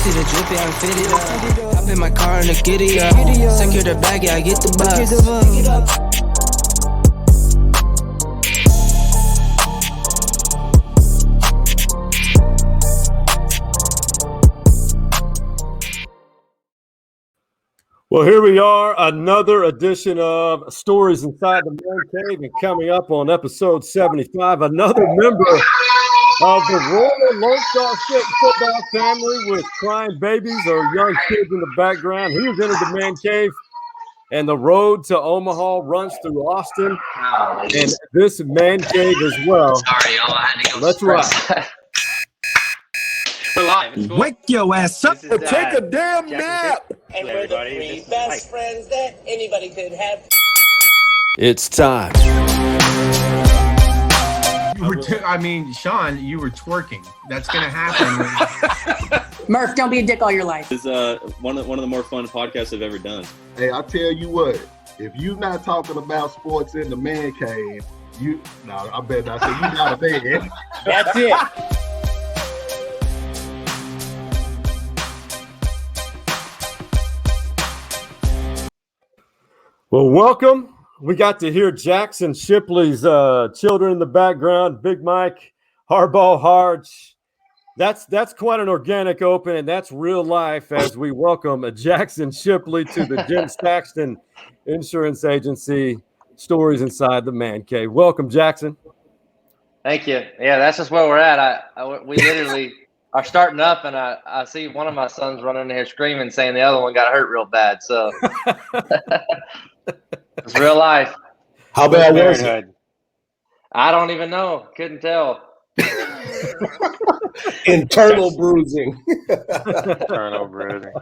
see the drippy, I'm fitted up. Hop in my car and the giddy up. Secure the bag, yeah, I get the bus. Well, here we are, another edition of Stories Inside the Man Cave, and coming up on episode 75, another member of the Royal Lone Star State football family with crying babies or young kids in the background. He has entered the Man Cave, and the road to Omaha runs through Austin, and this Man Cave as well. Sorry, y'all, I had to go. Let's rock. We're live. It's cool. Wake your ass up. Take a damn nap. And we're the three best friends that anybody could have. It's time. Sean, you were twerking. That's going to happen. Murph, don't be a dick all your life. It's one of the more fun podcasts I've ever done. Hey, I tell you what, if you're not talking about sports in the man cave, I bet not say you not a man. That's it. Well, welcome. We got to hear Jaxon Shipley's children in the background. Big Mike, Hardball Harge. That's quite an organic open, and that's real life as we welcome Jaxon Shipley to the Jim Saxon Insurance Agency. Stories Inside the Man Cave. Welcome, Jaxon. Thank you. Yeah, that's just where we're at. We literally are starting up, and I see one of my sons running in here screaming, saying the other one got hurt real bad. So it's real life. How bad was it? I don't even know. Couldn't tell. Internal bruising. Internal bruising.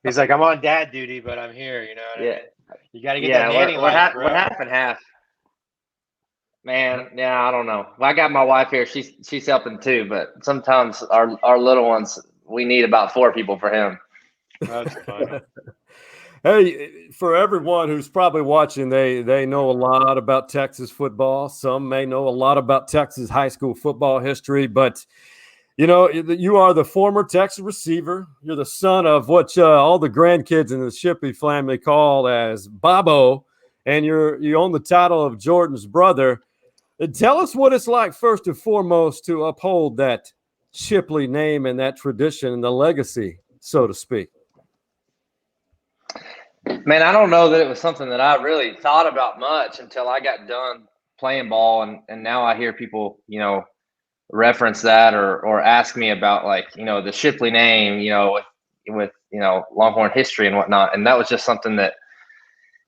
He's like, I'm on dad duty, but I'm here. You know what I mean? You got to get that nanny life, bro. We're half and half. Man, yeah, I don't know. Well, I got my wife here. She's helping too, but sometimes our little ones, we need about 4 people for him. That's funny. Hey, for everyone who's probably watching, they know a lot about Texas football. Some may know a lot about Texas high school football history, but you know, you are the former Texas receiver. You're the son of what all the grandkids in the Shipley family call as Bobo, and you own the title of Jordan's brother. Tell us what it's like, first and foremost, to uphold that Shipley name and that tradition and the legacy, so to speak. Man, I don't know that it was something that I really thought about much until I got done playing ball, and now I hear people, reference that or ask me about, like, the Shipley name, with Longhorn history and whatnot. And that was just something that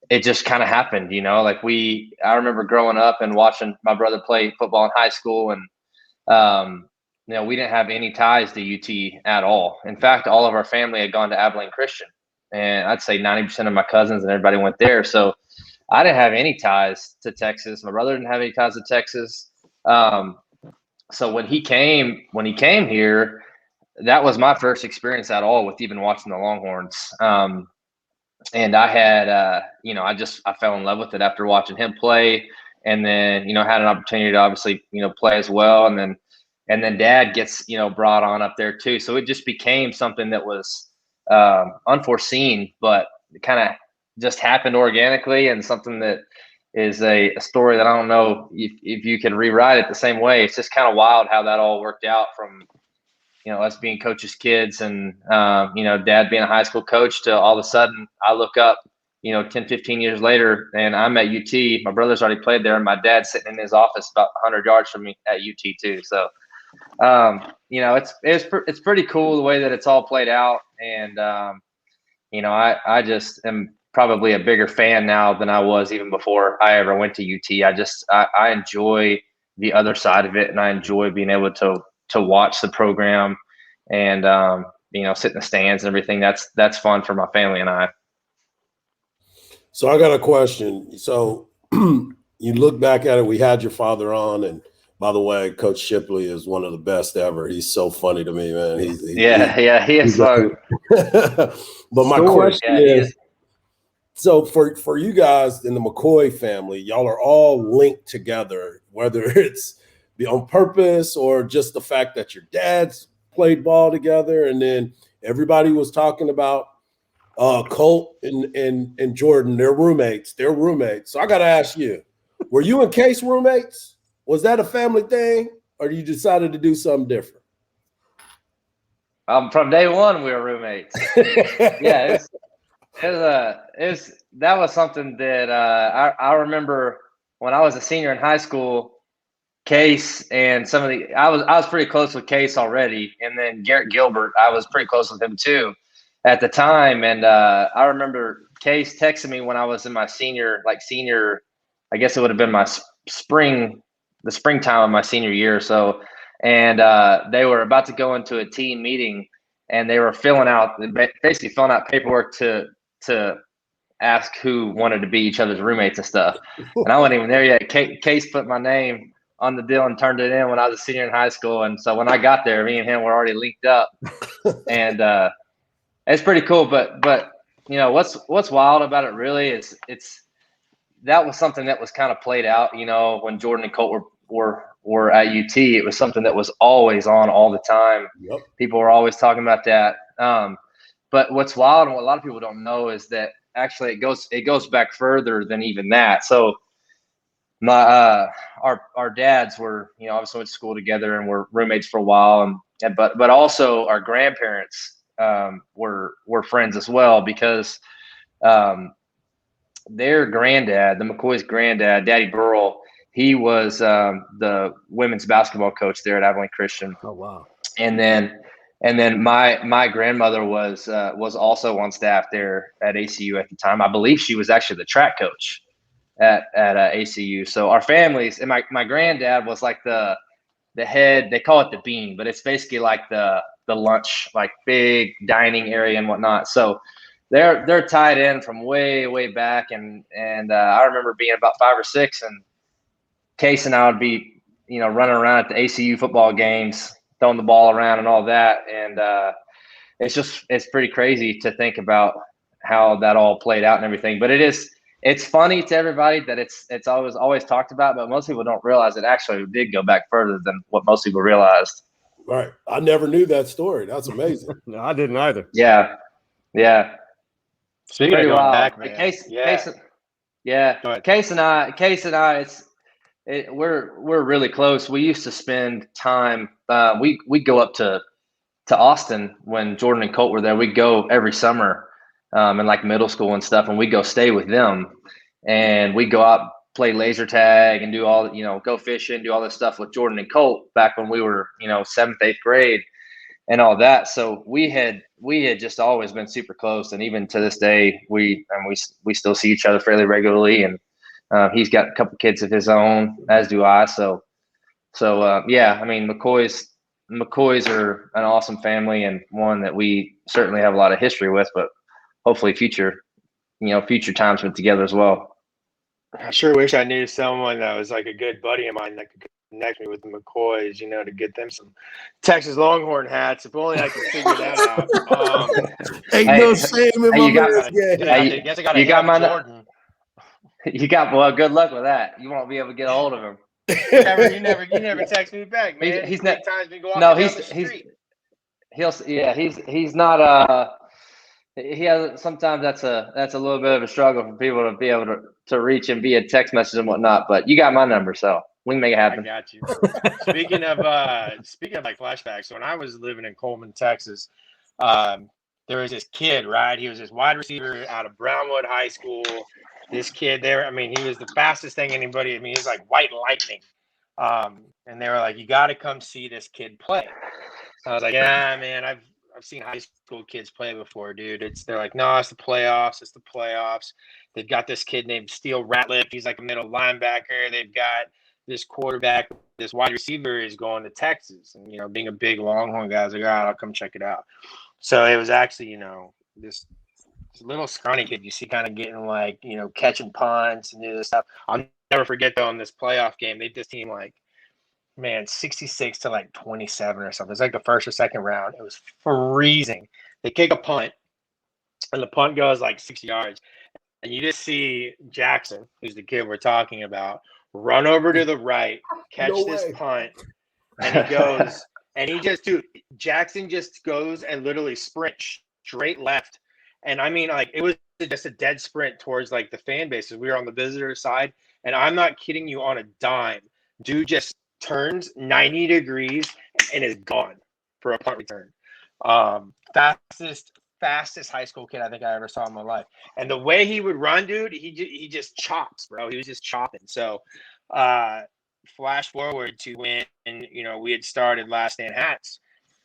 it just kind of happened, I remember growing up and watching my brother play football in high school, and we didn't have any ties to UT at all. In fact, all of our family had gone to Abilene Christian, and I'd say 90% of my cousins and everybody went there. So I didn't have any ties to Texas. My brother didn't have any ties to Texas. So when he came here, that was my first experience at all with even watching the Longhorns. And I had, I fell in love with it after watching him play, and then, had an opportunity to obviously, play as well. And then dad gets, brought on up there too. So it just became something that was unforeseen, but kind of just happened organically, and something that is a story that I don't know if you can rewrite it the same way. It's just kind of wild how that all worked out from, us being coaches' kids and, dad being a high school coach, to all of a sudden I look up, 10, 15 years later, and I'm at UT. My brother's already played there, and my dad's sitting in his office about 100 yards from me at UT too. So, it's pretty cool the way that it's all played out. And, I just am probably a bigger fan now than I was even before I ever went to UT. I enjoy the other side of it, and I enjoy being able to watch the program and, sit in the stands and everything. That's fun for my family and I. So I got a question. So you look back at it, we had your father on, and by the way, Coach Shipley is one of the best ever. He's so funny to me, man. He is fun. But my question is, so for you guys in the McCoy family, y'all are all linked together, whether it's on purpose or just the fact that your dads played ball together, and then everybody was talking about Colt and Jordan, they're roommates. So I got to ask you, were you and Case roommates? Was that a family thing, or you decided to do something different? From day one, we were roommates. Yeah, that was something that I remember when I was a senior in high school. Case and I was pretty close with Case already, and then Garrett Gilbert, I was pretty close with him too at the time. And I remember Case texting me when I was in my senior, I guess it would have been my springtime of my senior year or so. And they were about to go into a team meeting, and they were basically filling out paperwork to ask who wanted to be each other's roommates and stuff. And I wasn't even there yet. Case put my name on the deal and turned it in when I was a senior in high school. And so when I got there, me and him were already linked up, and it's pretty cool. But you know, what's wild about it really is that was something that was kind of played out, you know, when Jordan and Colt were at UT. It was something that was always on all the time. Yep. People were always talking about that. But what's wild and what a lot of people don't know is that actually it goes back further than even that. So our dads were, you know, obviously went to school together and were roommates for a while, but also our grandparents were friends as well, because their granddad, the McCoy's granddad, Daddy Burrell, he was the women's basketball coach there at Abilene Christian. Oh wow! And then my grandmother was also on staff there at ACU at the time. I believe she was actually the track coach at ACU. So our families, and my granddad was like the head. They call it the bean, but it's basically like the lunch, like big dining area and whatnot. So they're tied in from way back, and I remember being about 5 or 6, and Case and I would be, you know, running around at the ACU football games, throwing the ball around and all that, and it's pretty crazy to think about how that all played out and everything. But it's funny to everybody that it's always talked about, but most people don't realize it actually did go back further than what most people realized. Right. I never knew that story. That's amazing. No, I didn't either. Yeah. Speaking of going back, man. Case and I, we're really close. We used to spend time. We go up to Austin when Jordan and Colt were there. We'd go every summer, in like middle school and stuff, and we go stay with them, and we go out, play laser tag, and do all, you know, go fishing, do all this stuff with Jordan and Colt back when we were, you know, 7th, 8th grade and all that. So we had just always been super close. And even to this day, we still see each other fairly regularly. And he's got a couple kids of his own, as do I. So yeah, I mean, McCoys are an awesome family, and one that we certainly have a lot of history with, but hopefully future times with together as well. I sure wish I knew someone that was like a good buddy of mine that could connect me with the McCoys, you know, to get them some Texas Longhorn hats. If only I could figure that out. Ain't no shame in my man's game. You got my Jordan. Well, good luck with that. You won't be able to get a hold of him. You never text me back, man. He's not. He's not. He has sometimes that's a little bit of a struggle for people to be able to reach him via text message and whatnot. But you got my number, so we can make it happen. I got you. Speaking of like flashbacks, when I was living in Coleman, Texas, there was this kid, right? He was this wide receiver out of Brownwood High School. This kid there, I mean, he was the fastest thing anybody. I mean, he's like white lightning. And they were like, "You got to come see this kid play." So I was like, "Yeah, man, I've seen high school kids play before, dude." They're like, "No, it's the playoffs. It's the playoffs." They've got this kid named Steele Ratliff. He's like a middle linebacker. They've got this quarterback, this wide receiver is going to Texas. And, you know, being a big Longhorn guy, I was like, all right, I'll come check it out. So it was actually, you know, this little scrawny kid you see kind of getting like, you know, catching punts and do this stuff. I'll never forget though, in this playoff game, they this team like, man, 66 to like 27 or something. It's like the first or second round. It was freezing. They kick a punt, and the punt goes like 6 yards. And you just see Jaxon, who's the kid we're talking about, run over to the right, catch this punt, and he goes And Jaxon just goes and literally sprints straight left. And I mean, like, it was just a dead sprint towards like the fan bases. We were on the visitor side, and I'm not kidding you, on a dime, dude just turns 90 degrees and is gone for a punt return. Fastest high school kid I think I ever saw in my life. And the way he would run, dude, he just chops, bro. He was just chopping. So flash forward to when, we had started Last Stand Hats.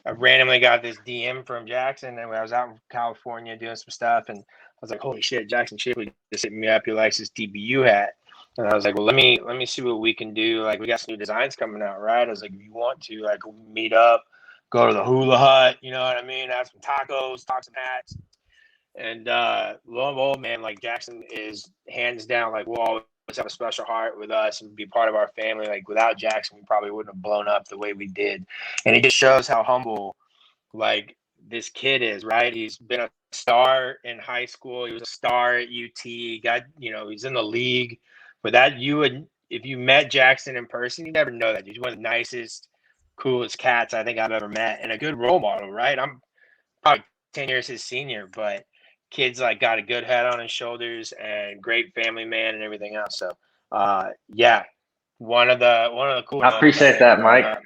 I randomly got this DM from Jaxon, and I was out in California doing some stuff, and I was like, holy shit, Jaxon Shipley just hit me up. He likes his DBU hat. And I was like, well, let me see what we can do. Like, we got some new designs coming out, right? I was like, if you want to, like, meet up, go to the Hula Hut, you know what I mean? Have some tacos, talk some hats. And lo and behold, man, like, Jaxon is hands down, like, we'll always have a special heart with us and be part of our family. Like, without Jaxon, we probably wouldn't have blown up the way we did. And it just shows how humble, like, this kid is, right? He's been a star in high school. He was a star at UT. He's in the league. But if you met Jaxon in person, you never know that. He's one of the nicest, coolest cats I think I've ever met, and a good role model, right? I'm probably 10 years his senior, but kid's like got a good head on his shoulders and great family man and everything else. So, one of the cool. I appreciate that, Mike.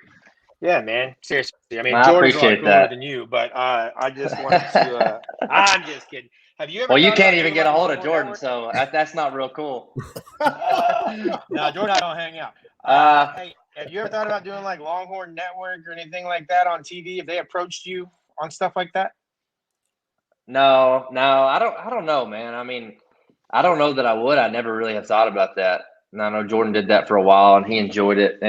Yeah, man. Seriously, I mean, I Jordan's a lot appreciate cooler that. than you, but I just wanted to. I'm just kidding. Have you ever? Well, you thought can't about even doing get a like hold of Longhorn Jordan, Network? so that's not real cool. No, Jordan, I don't hang out. Hey, have you ever thought about doing like Longhorn Network or anything like that on TV? If they approached you on stuff like that? No, I don't know, man. I mean, I don't know that I would. I never really have thought about that. And I know Jordan did that for a while, and he enjoyed it.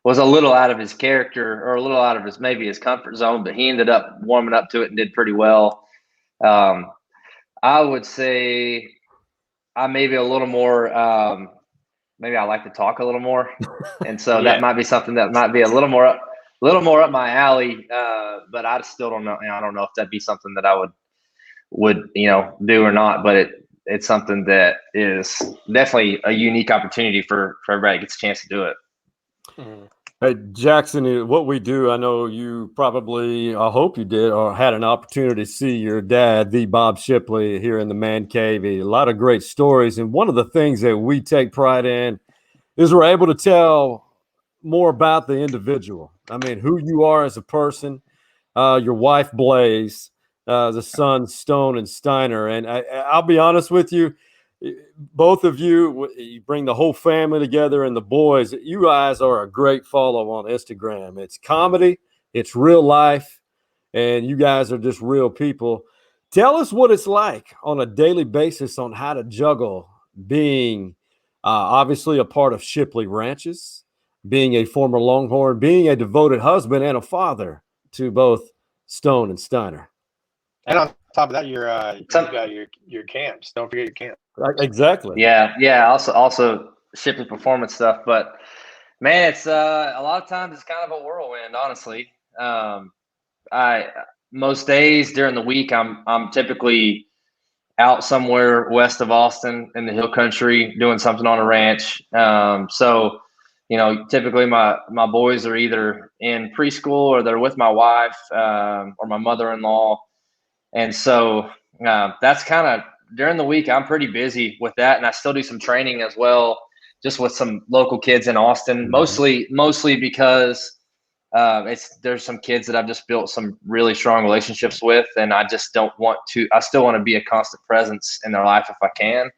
Was a little out of his character, or a little out of his comfort zone, but he ended up warming up to it and did pretty well. I would say I'm maybe a little more. Maybe I like to talk a little more, and so that might be something that might be a little more up my alley. But I still don't know. I don't know if that'd be something that I would do or not. But it's something that is definitely a unique opportunity for everybody that gets a chance to do it. Mm-hmm. Hey, Jaxon, what we do, I know you probably, I hope you did, or had an opportunity to see your dad, the Bob Shipley, here in the man cave. A lot of great stories. And one of the things that we take pride in is we're able to tell more about the individual. I mean, who you are as a person, your wife, Blaze, the sons, Stone and Steiner. And I'll be honest with you, both of you bring the whole family together, and the boys, you guys are a great follow on Instagram. It's comedy, it's real life, and you guys are just real people. Tell us what it's like on a daily basis on how to juggle being obviously a part of Shipley Ranches, being a former Longhorn, being a devoted husband and a father to both Stone and Steiner. And on top of that, you got your camps. Don't forget your camp. Exactly. Yeah. Also Shipley performance stuff, but man, it's a lot of times it's kind of a whirlwind, honestly. Most days during the week, I'm typically out somewhere west of Austin in the hill country doing something on a ranch. So typically my boys are either in preschool or they're with my wife or my mother-in-law. And so that's kind of during the week, I'm pretty busy with that. And I still do some training as well, just with some local kids in Austin, mostly because there's some kids that I've just built some really strong relationships with. And I just I still want to be a constant presence in their life if I can.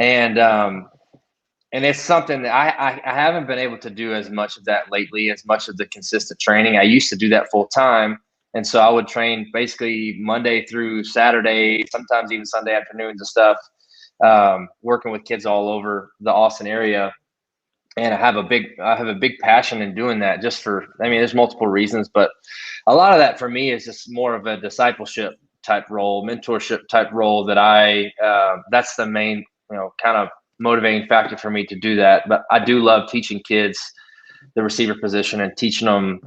And it's something that I haven't been able to do as much of that lately, as much of the consistent training. I used to do that full time. And so I would train basically Monday through Saturday, sometimes even Sunday afternoons and stuff, working with kids all over the Austin area. And I have a big passion in doing that there's multiple reasons, but a lot of that for me is just more of a discipleship type role, mentorship type role that that's the main, kind of motivating factor for me to do that. But I do love teaching kids the receiver position and teaching them,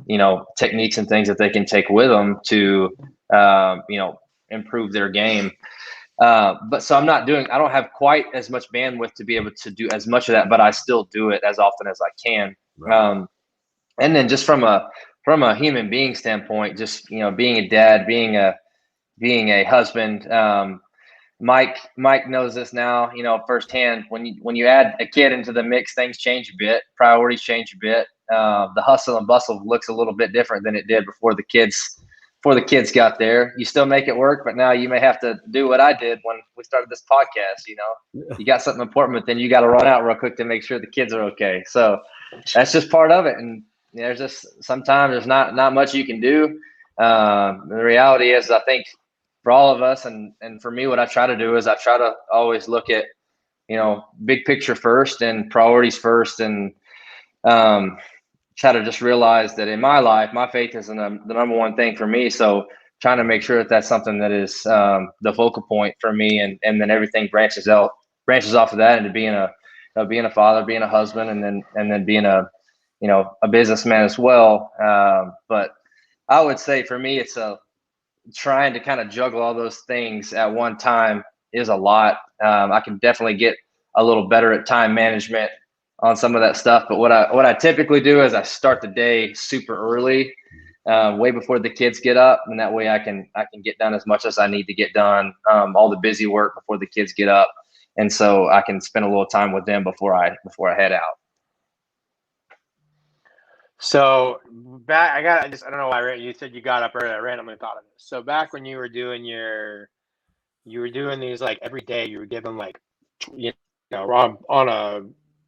techniques and things that they can take with them to, improve their game. But so I don't have quite as much bandwidth to be able to do as much of that, but I still do it as often as I can. Right. And then just from a from a human being standpoint, just being a dad, being a husband. Mike knows this now, firsthand. When you add a kid into the mix, things change a bit. Priorities change a bit. The hustle and bustle looks a little bit different than it did before the kids got there. You still make it work, but now you may have to do what I did when we started this podcast. You got something important, but then you got to run out real quick to make sure the kids are okay. So that's just part of it. And there's just sometimes there's not much you can do. The reality is, I think for all of us, and for me, what I try to do is I try to always look at, big picture first and priorities first, and try to just realize that in my life, my faith is the number one thing for me. So trying to make sure that that's something that is the focal point for me, and then everything branches off of that into being a father, being a husband, and then being a businessman as well. But I would say for me, it's trying to kind of juggle all those things at one time is a lot. I can definitely get a little better at time management on some of that stuff. But what I typically do is I start the day super early, way before the kids get up, and that way I can get done as much as I need to get done, all the busy work before the kids get up, and so I can spend a little time with them before I head out. So back, I don't know why you said you got up early. I randomly thought of this. So back when you were doing these like every day, you were given like, on a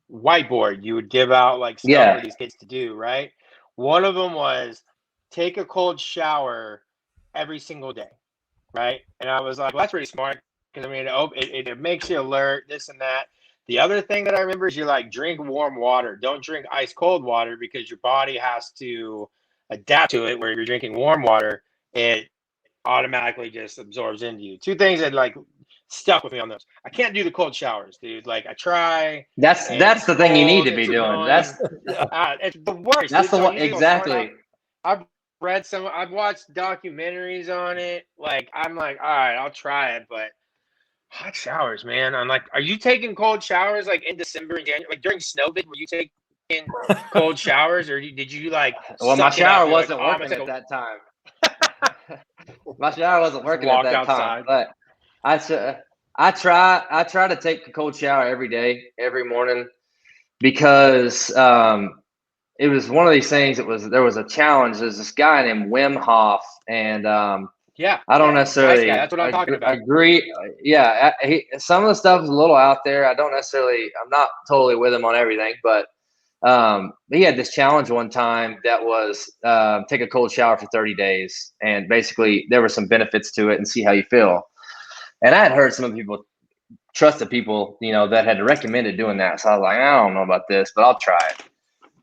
whiteboard, you would give out like stuff for these kids to do, right? One of them was take a cold shower every single day, right? And I was like, well, that's pretty smart, because it makes you alert, this and that. The other thing that I remember is you drink warm water. Don't drink ice cold water, because your body has to adapt to it. Where you're drinking warm water, it automatically just absorbs into you. Two things that stuck with me on those. I can't do the cold showers, dude. I try. That's the thing you need to be doing. Annoying. That's it's the worst. That's the one exactly. I've watched documentaries on it. I'm like, all right, I'll try it, but hot showers, man. I'm like, are you taking cold showers in December and January? During snowbid, were you taking cold showers, or did you Well, my shower wasn't working at that time. My shower wasn't working at that time, but I try to take a cold shower every day, every morning, because it was one of these things. There was a challenge. There's this guy named Wim Hof, and I don't necessarily. Nice, that's what I'm talking about. Agree. Yeah, some of the stuff is a little out there. I'm not totally with him on everything, but he had this challenge one time that was take a cold shower for 30 days, and basically there were some benefits to it, and see how you feel. And I had heard some of the people, trusted people, that had recommended doing that. So I was like, I don't know about this, but I'll try it.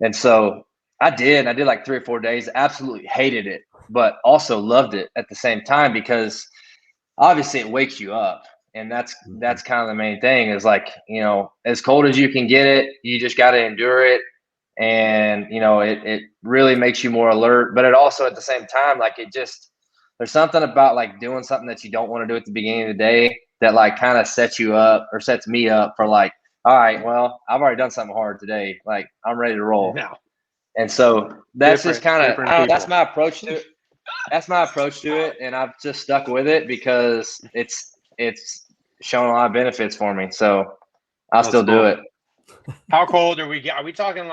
And so I did. I did 3 or 4 days. Absolutely hated it, but also loved it at the same time, because obviously it wakes you up. And that's kind of the main thing is as cold as you can get it, you just got to endure it. And, it really makes you more alert, but it also at the same time, there's something about doing something that you don't want to do at the beginning of the day that kind of sets you up, or sets me up for all right, well, I've already done something hard today. I'm ready to roll. No. And so that's just kind of, that's my approach to it. That's my approach to it. And I've just stuck with it because it's shown a lot of benefits for me. So I'll still do it. How cold are we? Are we talking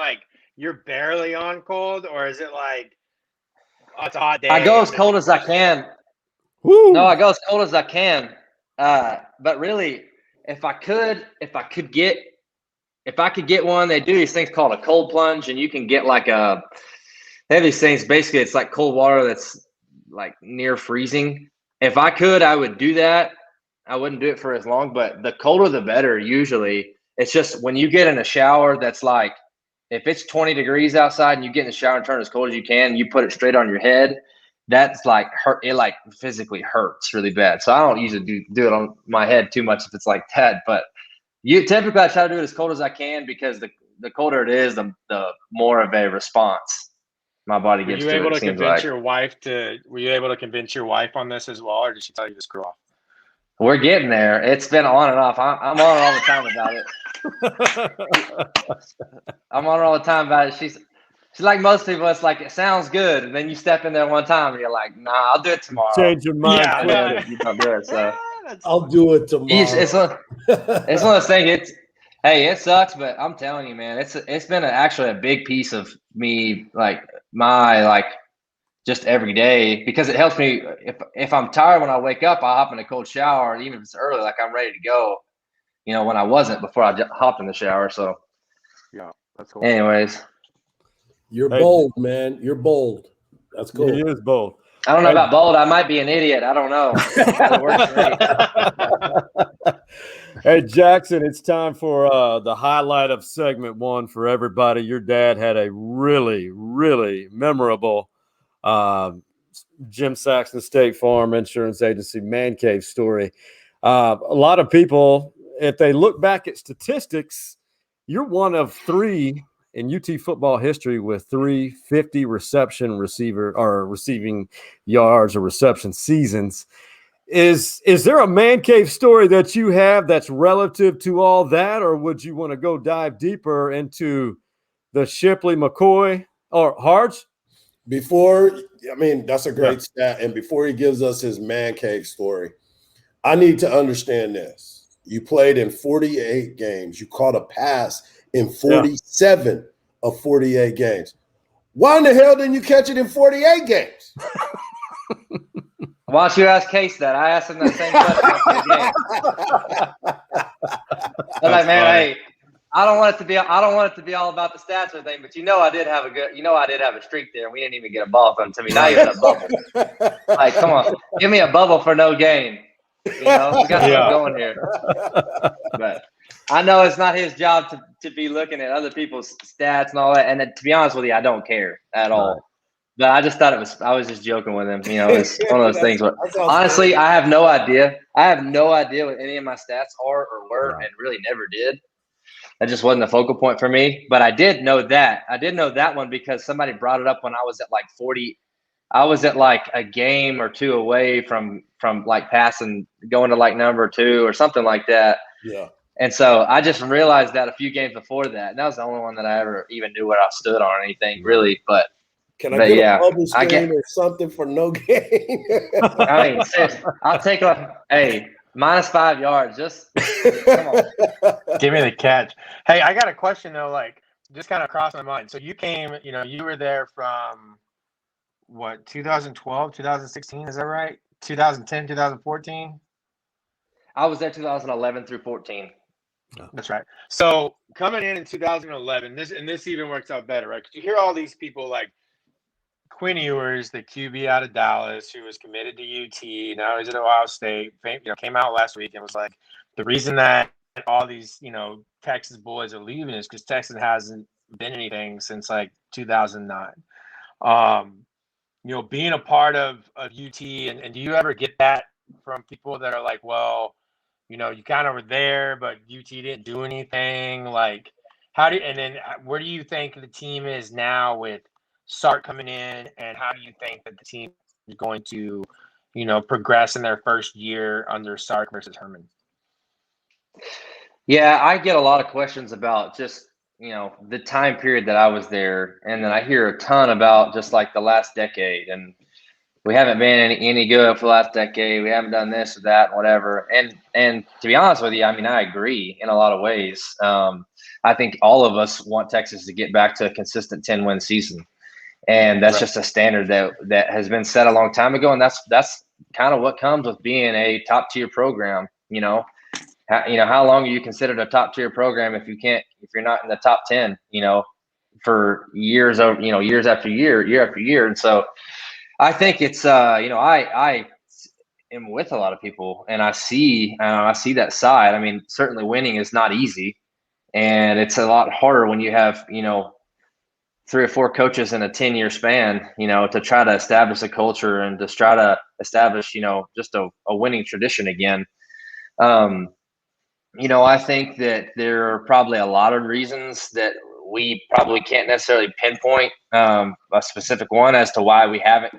you're barely on cold, or is it it's a hot day? I go as cold as I can. Woo. No, I go as cold as I can. But really, if I could get one, they do these things called a cold plunge, and you can get they have these things. Basically, it's cold water that's near freezing. If I could, I would do that. I wouldn't do it for as long, but the colder the better. Usually, it's just when you get in a shower that's if it's 20 degrees outside and you get in the shower and turn as cold as you can, you put it straight on your head. That's hurt. It physically hurts really bad. So I don't usually do it on my head too much if it's like that. But typically I try to do it as cold as I can, because the colder it is, the more of a response my body gets. Were you able to convince your wife on this as well, or did she tell you to screw off? We're getting there. It's been on and off. I'm on her all the time about it. I'm on her all the time about it. It's like most people, it's like, it sounds good. And then you step in there one time and you're like, nah, I'll do it tomorrow. Change your mind. Yeah, And then you don't do it. So I'll do it tomorrow. it's one of those things. It sucks, but I'm telling you, man, it's been actually a big piece of me, like just every day, because it helps me. If I'm tired when I wake up, I hop in a cold shower, and even if it's early, like I'm ready to go. When I wasn't before I hopped in the shower. So yeah, that's cool. Anyways. You're bold, man. You're bold. That's cool. He is bold. I don't know about bold. I might be an idiot. I don't know. It works for me. Hey, Jaxon, it's time for the highlight of segment 1 for everybody. Your dad had a really, really memorable Jim Saxon State Farm Insurance Agency man cave story. A lot of people, if they look back at statistics, you're one of 3 in UT football history with 350 receiving yards or reception seasons. Is there a man cave story that you have that's relative to all that, or would you want to go dive deeper into the Shipley, McCoy, or Harge? That's a great stat. And before he gives us his man cave story, I need to understand this. You played in 48 games. You caught a pass in 47 of 48 games. Why in the hell didn't you catch it in 48 games? Why don't you ask Case that? I asked him that same question after the game. I'm like, man, hey, I don't want it to be all about the stats or anything, but I did have a streak there, and we didn't even get a ball from to me. Now you're in a bubble. Like, come on, give me a bubble for no game. We got something going here. But I know it's not his job to be looking at other people's stats and all that. And to be honest with you, I don't care at all. But I just thought I was just joking with him. It's one of those things. But honestly, I have no idea. I have no idea what any of my stats are or were, and really never did. That just wasn't a focal point for me. But I did know that. I did know that one because somebody brought it up when I was at like 40. I was at like a game or 2 away from like passing, going to like number 2 or something like that. Yeah. And so I just realized that a few games before that. And that was the only one that I ever even knew where I stood on anything, really. But can I get a bubble screen or something for no game? I mean, seriously, I'll take minus 5 yards. Just come on. Give me the catch. Hey, I got a question though, like just kind of crossed my mind. So you came, you were there from what, 2012, 2016, is that right? 2010, 2014? I was there 2011 through 14. That's right. So coming in 2011, this even works out better, right? Because you hear all these people like Quinn Ewers, the QB out of Dallas, who was committed to UT. Now he's at Ohio State. Came out last week and was like, the reason that all these Texas boys are leaving is because Texas hasn't been anything since like 2009. Being a part of UT, and do you ever get that from people that are like, well, you kind of were there, but UT didn't do anything? Like, where do you think the team is now with Sark coming in, and how do you think that the team is going to, progress in their first year under Sark versus Herman? Yeah, I get a lot of questions about just, the time period that I was there. And then I hear a ton about just like the last decade, and we haven't been any good for the last decade. We haven't done this or that, whatever. And to be honest with you, I mean, I agree in a lot of ways. I think all of us want Texas to get back to a consistent 10-win season. And that's just a standard that has been set a long time ago. And that's kind of what comes with being a top tier program. How long are you considered a top tier program if you're not in the top 10, for years after year after year. And so I think it's, I am with a lot of people, and I see that side. I mean, certainly winning is not easy, and it's a lot harder when you have, 3 or 4 coaches in a 10-year span, to try to establish a culture and just try to establish, just a winning tradition again. I think that there are probably a lot of reasons that we probably can't necessarily pinpoint a specific one as to why we haven't,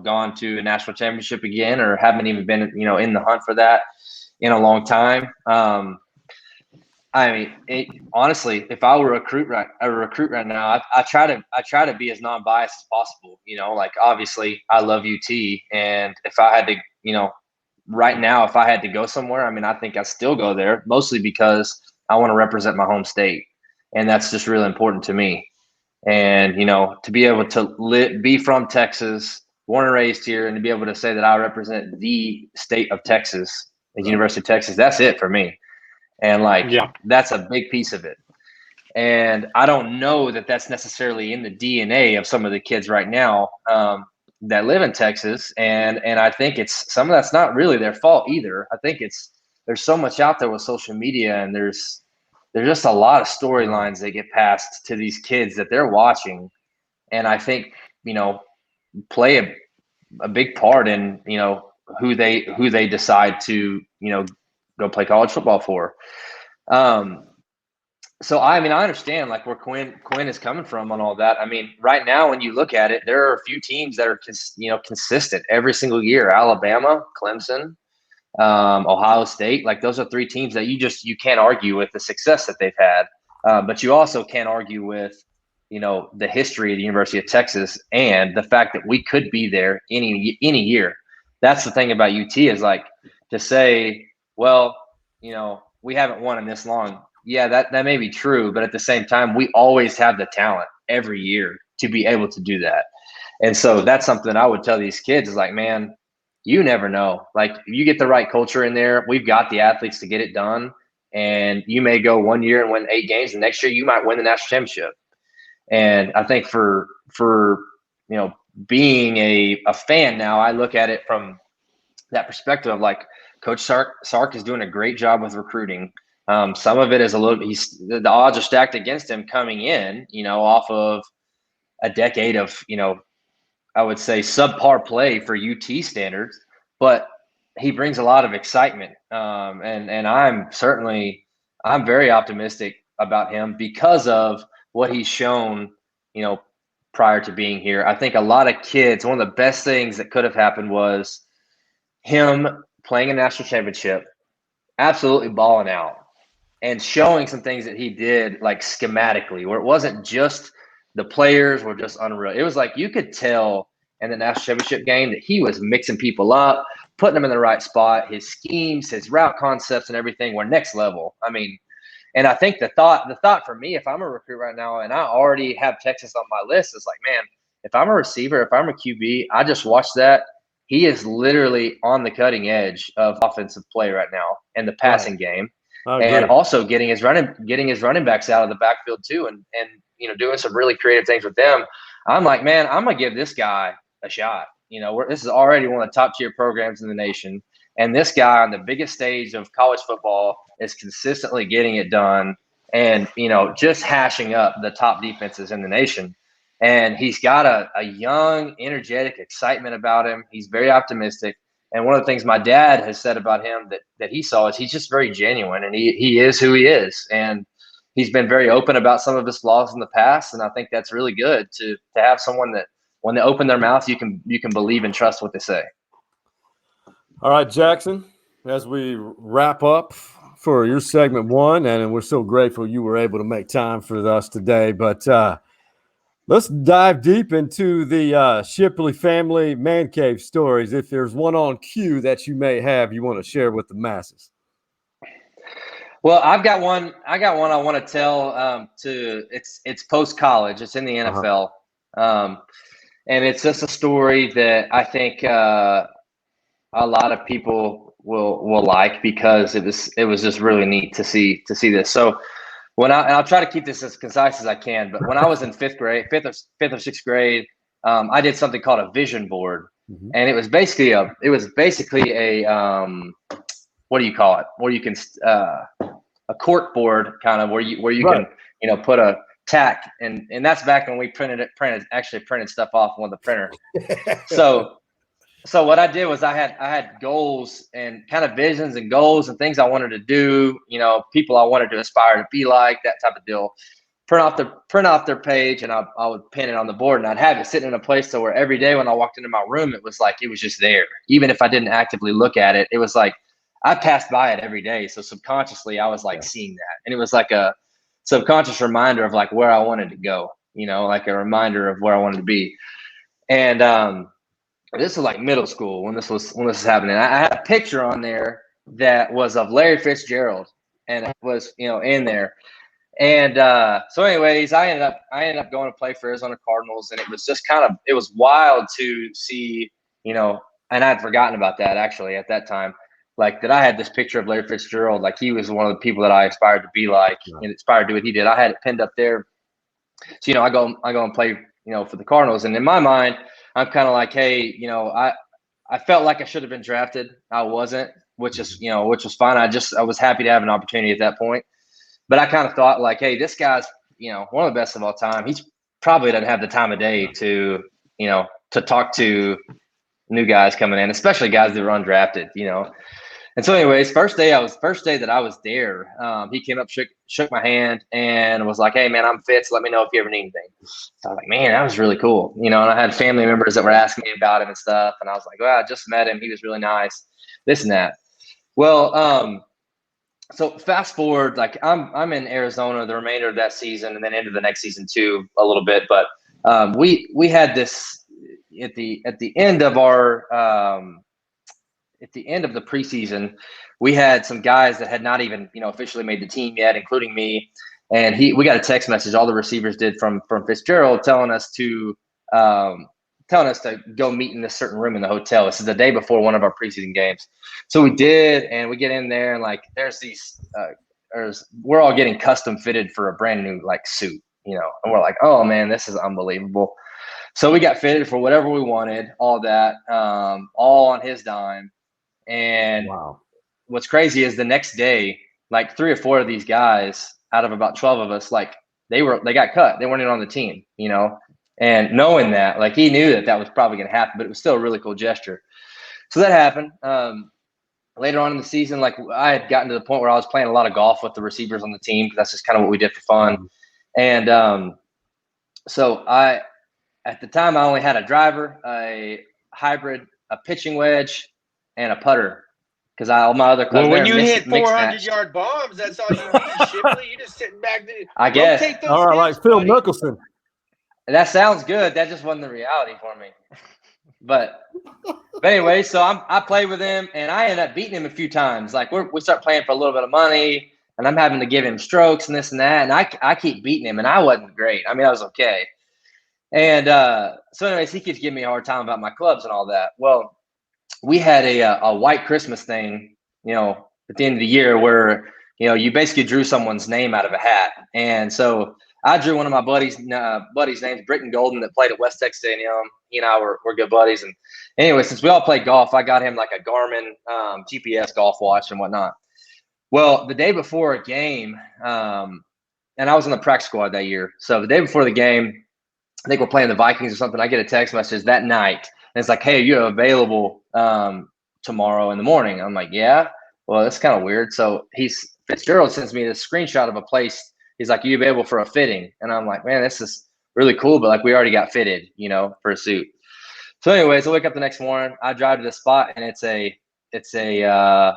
gone to a national championship again, or haven't even been, in the hunt for that in a long time. I mean, honestly, if I were a recruit right now, I try to be as non-biased as possible. Like obviously I love UT, and if I had to, right now, if I had to go somewhere, I mean, I think I still go there, mostly because I want to represent my home state, and that's just really important to me. And to be able to be from Texas, born and raised here, and to be able to say that I represent the state of Texas, the University of Texas, that's it for me. And that's a big piece of it. And I don't know that that's necessarily in the DNA of some of the kids right now that live in Texas. And I think some of that's not really their fault either. I think there's so much out there with social media, and there's just a lot of storylines that get passed to these kids that they're watching. And I think, play a big part in, who they decide to, go play college football for. So I mean, I understand like where Quinn is coming from on all that. I mean, right now, when you look at it, there are a few teams that are, consistent every single year: Alabama, Clemson, Ohio State. Like those are three teams that you can't argue with the success that they've had. But you also can't argue with, the history of the University of Texas and the fact that we could be there any year. That's the thing about UT is like to say, well, we haven't won in this long. Yeah, that may be true. But at the same time, we always have the talent every year to be able to do that. And so that's something I would tell these kids is like, man, you never know. Like if you get the right culture in there, we've got the athletes to get it done. And you may go 1 year and win 8 games. The next year you might win the national championship. And I think for being a fan now, I look at it from that perspective of like Coach Sark is doing a great job with recruiting. Some of it is the odds are stacked against him coming in, off of a decade of, I would say subpar play for UT standards, but he brings a lot of excitement. And I'm very optimistic about him because of what he's shown, prior to being here. I think a lot of kids, one of the best things that could have happened was him playing a national championship, absolutely balling out and showing some things that he did like schematically, where it wasn't just the players were just unreal. It was like you could tell in the national championship game that he was mixing people up, putting them in the right spot. His schemes, his route concepts and everything were next level. I mean, and I think the thought for me, if I'm a recruit right now and I already have Texas on my list, is like, man, if I'm a receiver, if I'm a QB, I just watched that. He is literally on the cutting edge of offensive play right now in the passing game. And also getting his running backs out of the backfield too, and doing some really creative things with them. I'm like, man, I'm gonna give this guy a shot. This is already one of the top tier programs in the nation, and this guy on the biggest stage of college football is consistently getting it done, and just hashing up the top defenses in the nation. And he's got a young, energetic excitement about him. He's very optimistic. And one of the things my dad has said about him that he saw is he's just very genuine, and he is who he is. And he's been very open about some of his flaws in the past. And I think that's really good to have someone that when they open their mouth, you can believe and trust what they say. All right, Jaxon, as we wrap up for your segment 1, and we're so grateful you were able to make time for us today. But let's dive deep into the Shipley family man cave stories. If there's one on cue that you may have, you want to share with the masses. Well, I've got one. I want to tell. It's post college. It's in the NFL, and it's just a story that I think a lot of people will like because it was just really neat to see this. So. And I'll try to keep this as concise as I can, but when I was in fifth or sixth grade, I did something called a vision board, and it was basically a what do you call it? Where you can a cork board kind of where you can put a tack, and that's back when we printed stuff off on the printer. So what I did was I had goals and kind of visions and goals and things I wanted to do, people I wanted to aspire to be like, that type of deal. Print off their page, and I would pin it on the board, and I'd have it sitting in a place so where every day when I walked into my room, it was just there. Even if I didn't actively look at it, it was like I passed by it every day. So subconsciously I was like seeing that. And it was like a subconscious reminder of like where I wanted to go, you know, like a reminder of where I wanted to be. And this was like middle school when this was happening. I had a picture on there that was of Larry Fitzgerald, and it was, you know, in there. And so anyways, I ended up going to play for Arizona Cardinals, and it was just it was wild to see, you know, and I'd forgotten about that actually at that time, like that I had this picture of Larry Fitzgerald, like he was one of the people that I aspired to be like, and aspired to do what he did. I had it pinned up there. So, you know, I go and play, you know, for the Cardinals, and in my mind, I'm kind of like, hey, you know, I felt like I should have been drafted. I wasn't, which was fine. I was happy to have an opportunity at that point. But I kind of thought like, hey, this guy's, you know, one of the best of all time. He's probably doesn't have the time of day to, you know, to talk to new guys coming in, especially guys that were undrafted, you know. And so anyways, first day that I was there, he came up, shook my hand, and was like, hey, man, I'm Fitz. Let me know if you ever need anything. So I was like, man, that was really cool. You know, and I had family members that were asking me about him and stuff. And I was like, well, I just met him. He was really nice, this and that. Well, so fast forward, like I'm in Arizona the remainder of that season and then into the next season too, a little bit. But we had this at the end of our at the end of the preseason, we had some guys that had not even, you know, officially made the team yet, including me. And we got a text message, all the receivers did from Fitzgerald telling us to go meet in this certain room in the hotel. This is the day before one of our preseason games. So we did, and we get in there, and like there's these we're all getting custom fitted for a brand new like suit, you know, and we're like, oh man, this is unbelievable. So we got fitted for whatever we wanted, all that, all on his dime. And what's crazy is the next day, like 3 or 4 of these guys out of about 12 of us, like they got cut. They weren't even on the team, you know, and knowing that, like he knew that was probably going to happen, but it was still a really cool gesture. So that happened. Later on in the season, like I had gotten to the point where I was playing a lot of golf with the receivers on the team. That's just kind of what we did for fun. And so at the time, I only had a driver, a hybrid, a pitching wedge, and a putter, because all my other clubs. Well, when you hit 400-yard bombs, that's all you need, Shipley. You're just sitting back there. I guess. All right, like Phil Mickelson. That sounds good. That just wasn't the reality for me. But anyway, so I played with him, and I ended up beating him a few times. Like we start playing for a little bit of money, and I'm having to give him strokes and this and that, and I keep beating him, and I wasn't great. I mean, I was okay. And so anyways, he keeps giving me a hard time about my clubs and all that. Well, we had a white Christmas thing, you know, at the end of the year where, you know, you basically drew someone's name out of a hat. And so I drew one of my buddies' names, Britton Golden, that played at West Texas A&M. He and I were good buddies. And anyway, since we all played golf, I got him like a Garmin GPS golf watch and whatnot. Well, the day before a game, and I was on the practice squad that year. So the day before the game, I think we're playing the Vikings or something. I get a text message that night. And it's like, hey, are you available tomorrow in the morning? I'm like, yeah. Well, that's kind of weird. So Fitzgerald sends me this screenshot of a place. He's like, are you available for a fitting? And I'm like, man, this is really cool. But like, we already got fitted, you know, for a suit. So anyways, I wake up the next morning. I drive to the spot, and it's a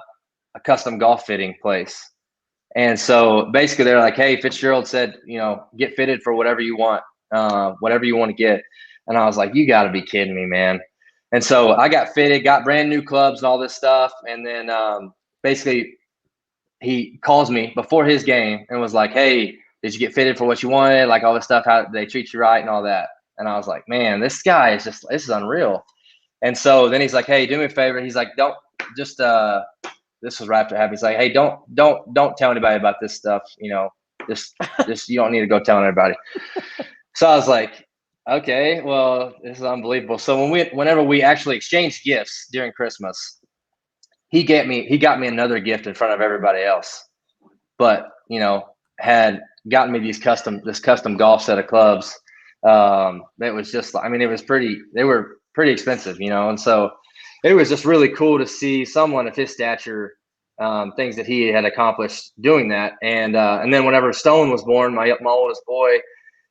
custom golf fitting place. And so basically they're like, hey, Fitzgerald said, you know, get fitted for whatever you want to get. And I was like, you got to be kidding me, man. And so I got fitted, got brand new clubs and all this stuff. And then basically he calls me before his game and was like, hey, did you get fitted for what you wanted? Like all this stuff, how they treat you right and all that. And I was like, man, this guy is this is unreal. And so then he's like, hey, do me a favor. He's like, don't just this was right after happy. He's like, hey, don't tell anybody about this stuff. You know, just you don't need to go telling everybody. So I was like, okay, well, this is unbelievable. So whenever we actually exchanged gifts during Christmas, he got me another gift in front of everybody else. But, you know, had gotten me this custom golf set of clubs. That was just, I mean, they were pretty expensive, you know. And so it was just really cool to see someone of his stature, things that he had accomplished doing that. And then whenever Stone was born, my oldest boy,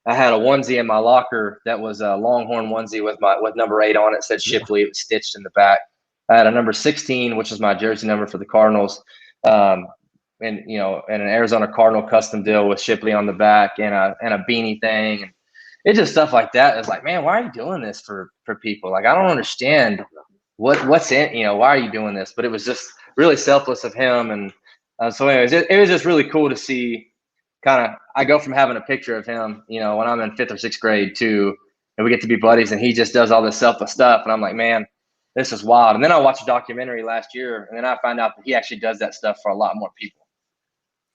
I had a onesie in my locker that was a Longhorn onesie with number 8 on it. It said Shipley. It was stitched in the back. I had a number 16, which is my jersey number for the Cardinals. And an Arizona Cardinal custom deal with Shipley on the back and a beanie thing. And it's just stuff like that. It's like, man, why are you doing this for people? Like, I don't understand what's in, why are you doing this? But it was just really selfless of him. And so anyways, it was just really cool to see I go from having a picture of him, when I'm in 5th or 6th grade too, and we get to be buddies and he just does all this selfless stuff. And I'm like, man, this is wild. And then I watched a documentary last year and then I found out that he actually does that stuff for a lot more people.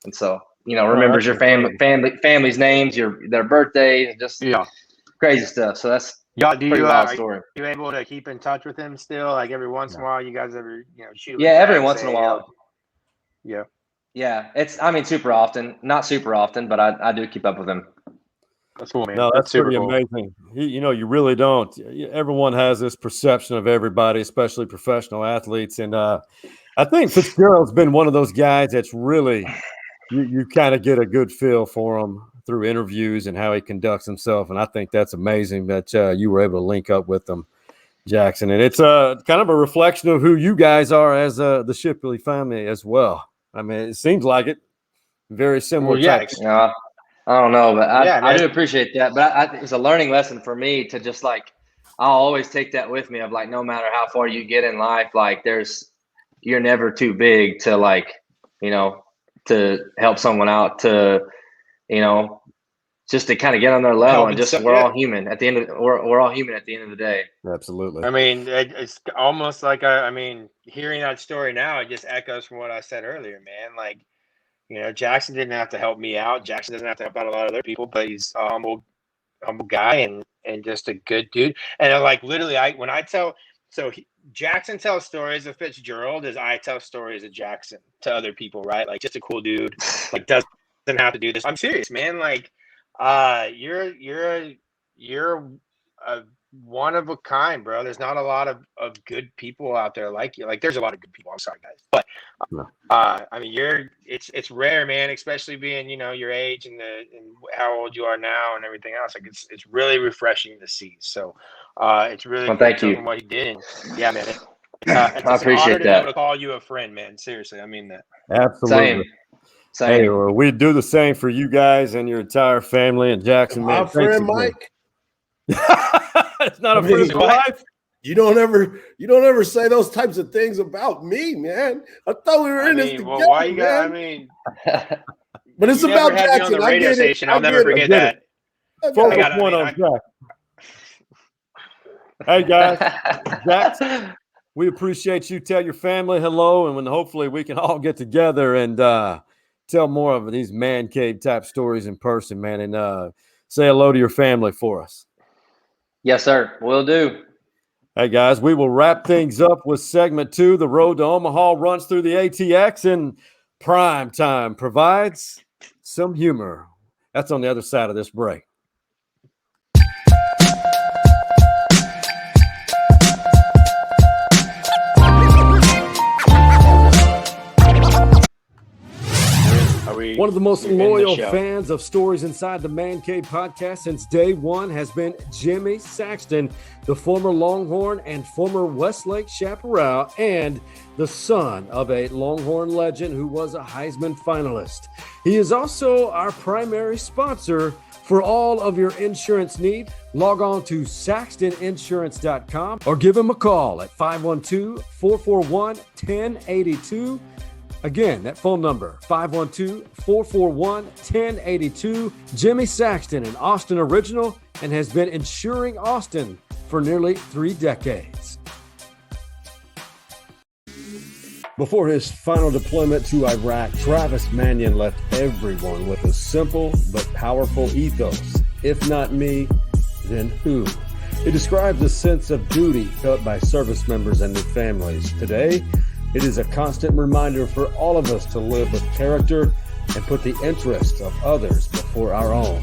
And so, remembers your family's names, their birthdays, just crazy stuff. So that's pretty wild story. Are you able to keep in touch with him still? Like every once in a while, you guys ever, shoot? Yeah, every once in a while. Yeah. Yeah, super often, not super often, but I do keep up with him. That's cool, man. No, that's super pretty cool. amazing. You really don't. Everyone has this perception of everybody, especially professional athletes. And I think Fitzgerald's been one of those guys that's really you kind of get a good feel for him through interviews and how he conducts himself. And I think that's amazing that you were able to link up with him, Jaxon. And it's kind of a reflection of who you guys are as the Shipley family as well. I mean, it seems like it. Very similar. Well, I don't know, but I do appreciate that. But it's a learning lesson for me to just like, I'll always take that with me of like, no matter how far you get in life, like you're never too big to like, to help someone out, to, just to kind of get on their level and just we're all human at the end of we're all human at the end of the day. Absolutely. I mean, it's almost like hearing that story now, it just echoes from what I said earlier, man. Like, Jaxon didn't have to help me out. Jaxon doesn't have to help out a lot of other people, but he's a humble guy and just a good dude. And like literally, Jaxon tells stories of Fitzgerald as I tell stories of Jaxon to other people, right? Like just a cool dude, like doesn't have to do this. I'm serious, man. Like, you're a one of a kind, bro. There's not a lot of good people out there like you. Like there's a lot of good people. I'm sorry, guys, but it's rare, man. Especially being your age and how old you are now and everything else. Like it's really refreshing to see. So it's really well, thank you from what he did. Yeah, man. I appreciate that. To call you a friend, man. Seriously, I mean that. Absolutely. Same. Hey, well, we do the same for you guys and your entire family. And Jaxon, man, my friend Mike. It's not a friend of life. You don't ever say those types of things about me, man. I thought we were in this together, why you man. But it's about Jaxon. On the radio station. I'll never forget that. Focus one on Jack. Hey guys, Jaxon, we appreciate you. Tell your family hello, and when hopefully we can all get together and tell more of these man cave type stories in person, man, and say hello to your family for us. Yes, sir. Will do. Hey, guys, we will wrap things up with segment 2. The road to Omaha runs through the ATX, and prime time provides some humor. That's on the other side of this break. One of the most loyal fans of Stories Inside the Man Cave podcast since day one has been Jimmy Saxton, the former Longhorn and former Westlake chaparral, and the son of a Longhorn legend who was a Heisman finalist. He is also our primary sponsor for all of your insurance need. Log on to saxtoninsurance.com or give him a call at 512-441-1082. Again, that phone number, 512-441-1082. Jimmy Saxton, an Austin original, and has been insuring Austin for nearly 3 decades. Before his final deployment to Iraq, Travis Manion left everyone with a simple but powerful ethos. If not me, then who? It describes a sense of duty felt by service members and their families. Today, it is a constant reminder for all of us to live with character and put the interests of others before our own.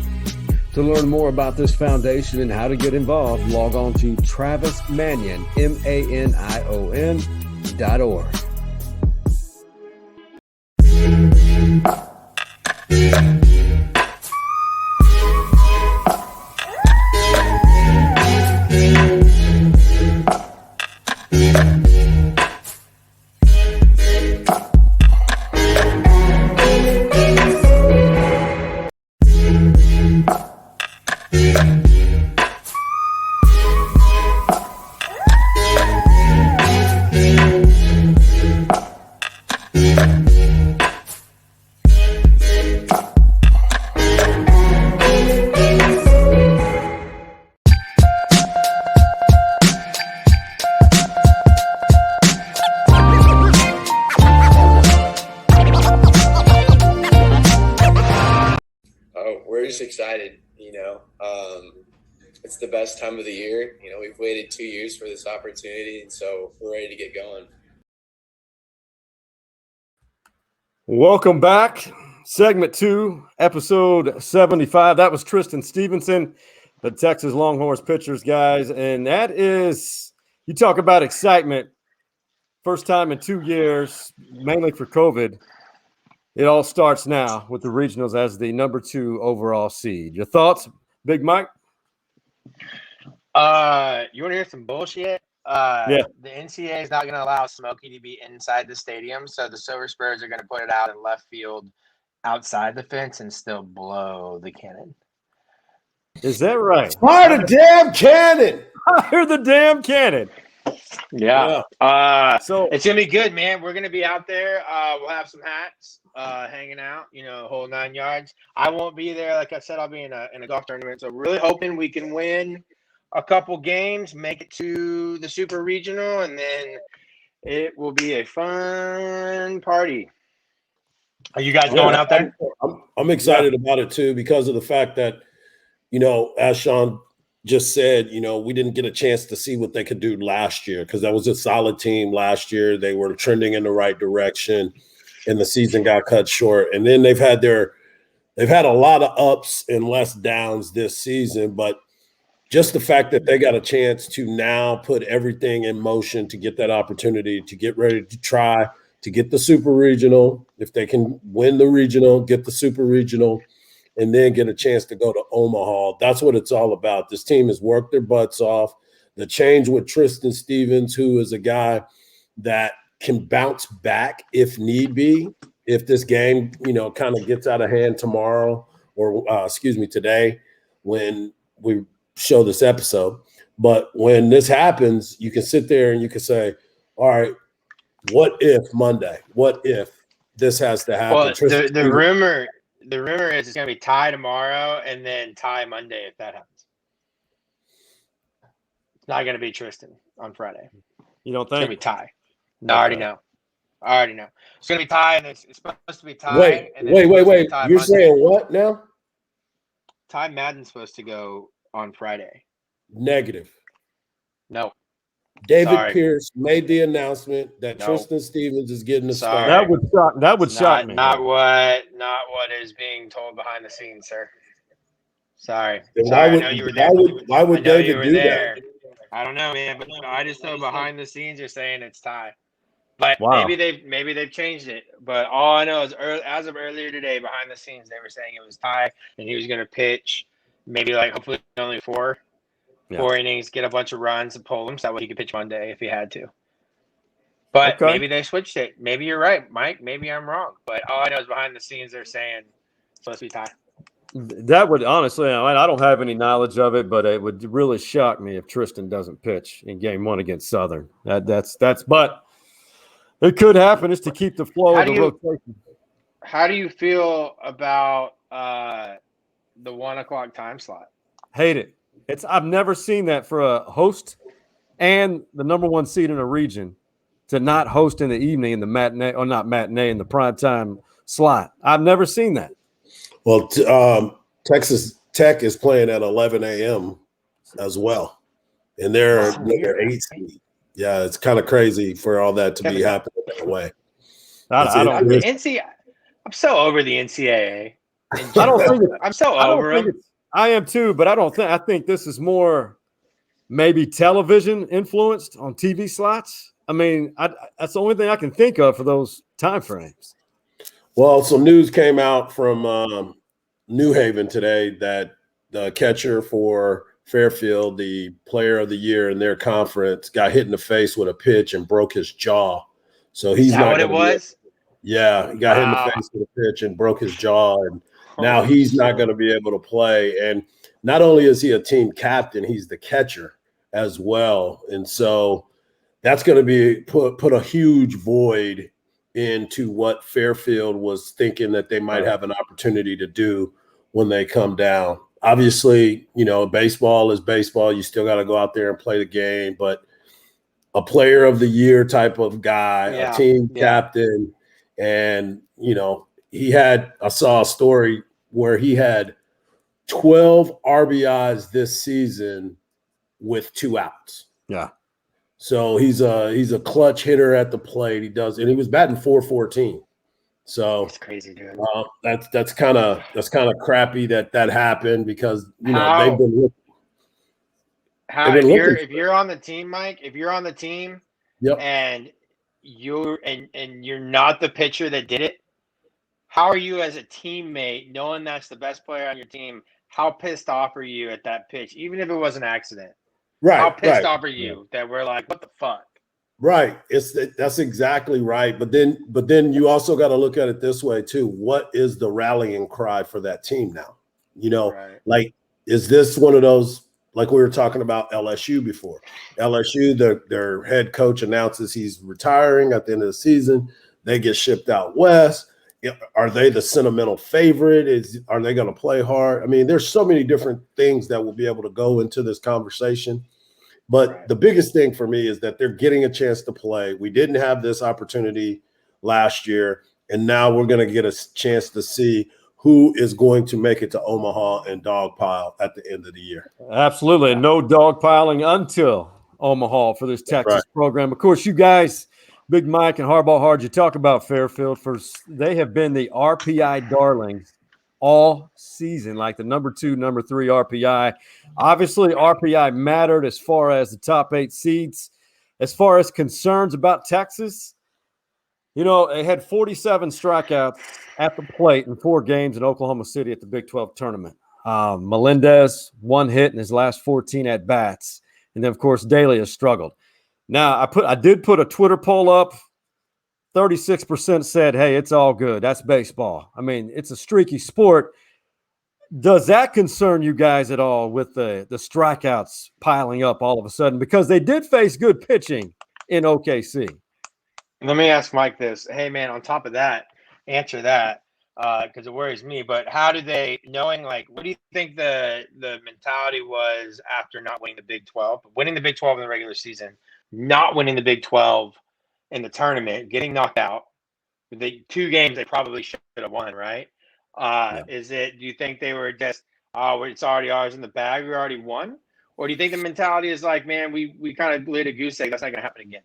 To learn more about this foundation and how to get involved, log on to TravisManion, MANION.org. it's the best time of the year. You know, we've waited 2 years for this opportunity, and so we're ready to get going. Welcome back. Segment 2, episode 75. That was Tristan Stevenson, the Texas Longhorns pitchers, guys. And that is, you talk about excitement. First time in 2 years, mainly for COVID. It all starts now with the regionals as the number 2 overall seed. Your thoughts, Big Mike? You want to hear some bullshit? Yeah. The NCAA is not going to allow Smokey to be inside the stadium, so the Silver Spurs are going to put it out in left field outside the fence and still blow the cannon. Is that right? Fire the damn cannon! Fire the damn cannon! Yeah. So it's going to be good, man. We're going to be out there. We'll have some hats, hanging out, whole 9 yards. I won't be there. Like I said, I'll be in a golf tournament. So really hoping we can win a couple games, make it to the Super Regional, and then it will be a fun party. Are you guys going out there? I'm excited about it too, because of the fact that, as Sean just said, we didn't get a chance to see what they could do last year, because that was a solid team last year. They were trending in the right direction, and the season got cut short. And then they've had a lot of ups and less downs this season, but just the fact that they got a chance to now put everything in motion to get that opportunity to get ready to try to get the Super Regional. If they can win the regional, get the Super Regional, and then get a chance to go to Omaha. That's what it's all about. This team has worked their butts off. The change with Tristan Stevens, who is a guy that can bounce back if need be. If this game, kind of gets out of hand tomorrow or, today when we show this episode. But when this happens, you can sit there and you can say, all right, what if Monday? What if this has to happen? Well, the rumor is it's going to be tie tomorrow and then tie Monday if that happens. It's not going to be Tristan on Friday. You don't It's going think? to be tie. No, I already know. It's going to be tie, and it's supposed to be tie. Wait. You're saying what now? Ty Madden's supposed to go on Friday. Negative. No. David Pierce made the announcement that Tristan Stevens is getting the start. That would shock me. Not what is being told behind the scenes, sir. Sorry. Why I know you were there. Why would David do that? I don't know, man, but I just know behind the scenes you're saying it's Ty. But wow. maybe they've changed it. But all I know is as of earlier today, behind the scenes, they were saying it was Ty, and he was going to pitch maybe hopefully only four innings, get a bunch of runs and pull him, so that way he could pitch Monday if he had to. But maybe they switched it. Maybe you're right, Mike. Maybe I'm wrong. But all I know is behind the scenes they're saying it's supposed to be Ty. That would honestly, I don't have any knowledge of it, but it would really shock me if Tristan doesn't pitch in Game 1 against Southern. But it could happen. Is to keep the flow of the rotation. How do you feel about the 1 o'clock time slot? Hate it. I've never seen that for a host and the number 1 seed in a region to not host in the evening in the matinee, or not matinee, in the primetime slot. I've never seen that. Well, Texas Tech is playing at 11 a.m. as well, and they're 8 seed. Yeah, it's kind of crazy for all that to be happening that way. I'm so over the NCAA. I'm so over them. I am too, but I think this is more maybe television influenced on TV slots. I mean, that's the only thing I can think of for those time frames. Well, some news came out from New Haven today that the catcher for Fairfield, the player of the year in their conference, got hit in the face with a pitch and broke his jaw. So he's not what it was. Yeah, he got hit in the face with a pitch and broke his jaw, and now he's not going to be able to play. And not only is he a team captain, he's the catcher as well. And so that's going to be put a huge void into what Fairfield was thinking that they might have an opportunity to do when they come down. Obviously, baseball is baseball. You still got to go out there and play the game. But a player of the year type of guy, a team captain, and, I saw a story where he had 12 RBIs this season with 2 outs. Yeah. So he's a clutch hitter at the plate. He was batting .414. So It's crazy, dude. that's kind of crappy that happened because they've been if you're on the team, Mike, if you're on the team, yep. and you're not the pitcher that did it, how are you as a teammate knowing that's the best player on your team? How pissed off are you at that pitch, even if it was an accident? Right. How pissed off are you that we're like, what the fuck? Right. That's exactly right. But then you also got to look at it this way too. What is the rallying cry for that team now? Right. Like, is this one of those, like we were talking about LSU before? LSU, their head coach announces he's retiring at the end of the season. They get shipped out west. Are they the sentimental favorite? Are they going to play hard? I mean, there's so many different things that will be able to go into this conversation. But the biggest thing for me is that they're getting a chance to play. We didn't have this opportunity last year, and now we're going to get a chance to see who is going to make it to Omaha and dogpile at the end of the year. Absolutely. No dogpiling until Omaha for this Texas program. Of course, you guys, Big Mike and Harbaugh Hard, you talk about Fairfield. They have been the RPI darlings all season, like the number 2, number 3 RPI. Obviously, RPI mattered as far as the top 8 seeds. As far as concerns about Texas, they had 47 strikeouts at the plate in 4 games in Oklahoma City at the Big 12 tournament. Melendez, 1 hit in his last 14 at-bats. And then, of course, Daly has struggled. Now, I did put a Twitter poll up. 36% said, hey, it's all good. That's baseball. I mean, it's a streaky sport. Does that concern you guys at all with the strikeouts piling up all of a sudden? Because they did face good pitching in OKC. Let me ask Mike this. Hey, man, on top of that, answer that because it worries me. But how do they, knowing, what do you think the mentality was after not winning the Big 12, winning the Big 12 in the regular season, not winning the Big 12 in the tournament, getting knocked out? The 2 games they probably should have won, right? Do you think they were just, it's already ours in the bag, we already won? Or do you think the mentality is like, man, we kind of laid a goose egg, that's not going to happen again?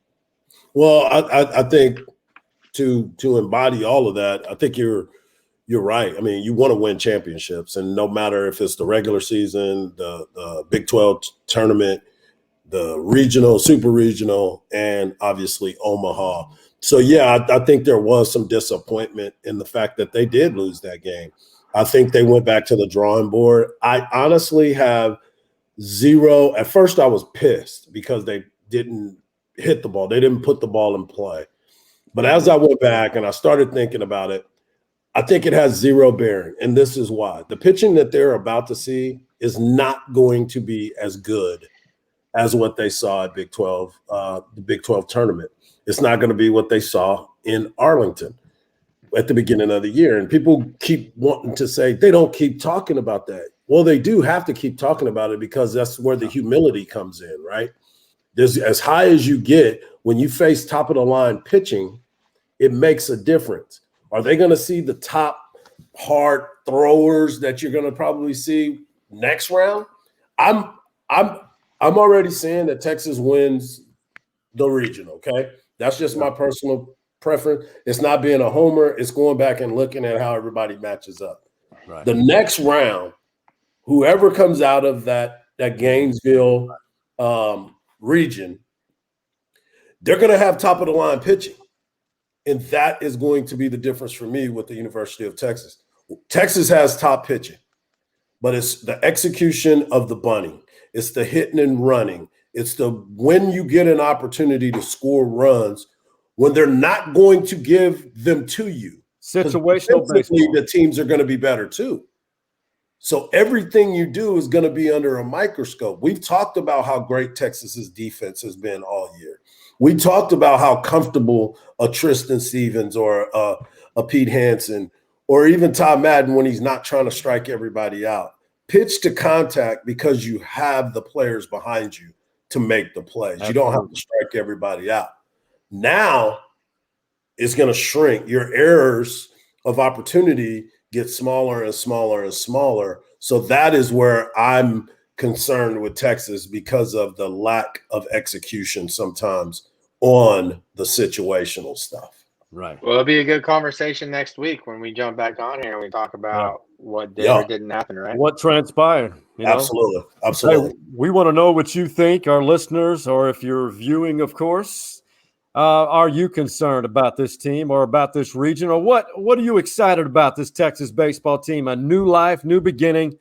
Well, I think to embody all of that, I think you're right. I mean, you want to win championships, and no matter if it's the regular season, the Big 12 tournament, the regional, super regional, and obviously Omaha. So, yeah, I think there was some disappointment in the fact that they did lose that game. I think they went back to the drawing board. I honestly have zero. At first, I was pissed because they didn't hit the ball. They didn't put the ball in play. But as I went back and I started thinking about it, I think it has zero bearing. And this is why. The pitching that they're about to see is not going to be as good as what they saw at Big 12, the Big 12 tournament. It's not going to be what they saw in Arlington at the beginning of the year. And people keep wanting to say they don't keep talking about that. Well, they do have to keep talking about it because that's where the humility comes in, right? There's, as high as you get, when you face top of the line pitching, it makes a difference. Are they going to see the top hard throwers that you're going to probably see next round? I'm already saying that Texas wins the regional, okay? That's just my personal preference. It's not being a homer. It's going back and looking at how everybody matches up. Right. The next round, whoever comes out of that Gainesville region, they're going to have top-of-the-line pitching. And that is going to be the difference for me with the University of Texas. Texas has top pitching, but it's the execution of the bunting. It's the hitting and running. It's the when you get an opportunity to score runs when they're not going to give them to you. Situational baseball. The teams are going to be better too. So everything you do is going to be under a microscope. We've talked about how great Texas's defense has been all year. We talked about how comfortable a Tristan Stevens or a Pete Hansen or even Tom Madden when he's not trying to strike everybody out. Pitch to contact because you have the players behind you to make the plays. You don't have to strike everybody out. Now it's going to shrink. Your errors of opportunity get smaller and smaller and smaller. So that is where I'm concerned with Texas because of the lack of execution sometimes on the situational stuff. Right. Well, it'll be a good conversation next week when we jump back on here and we talk about what did or didn't happen, right? What transpired. You know? Absolutely. Absolutely. Hey, we want to know what you think, our listeners, or if you're viewing, of course. Are you concerned about this team or about this region? Or what are you excited about this Texas baseball team? A new life, new beginning.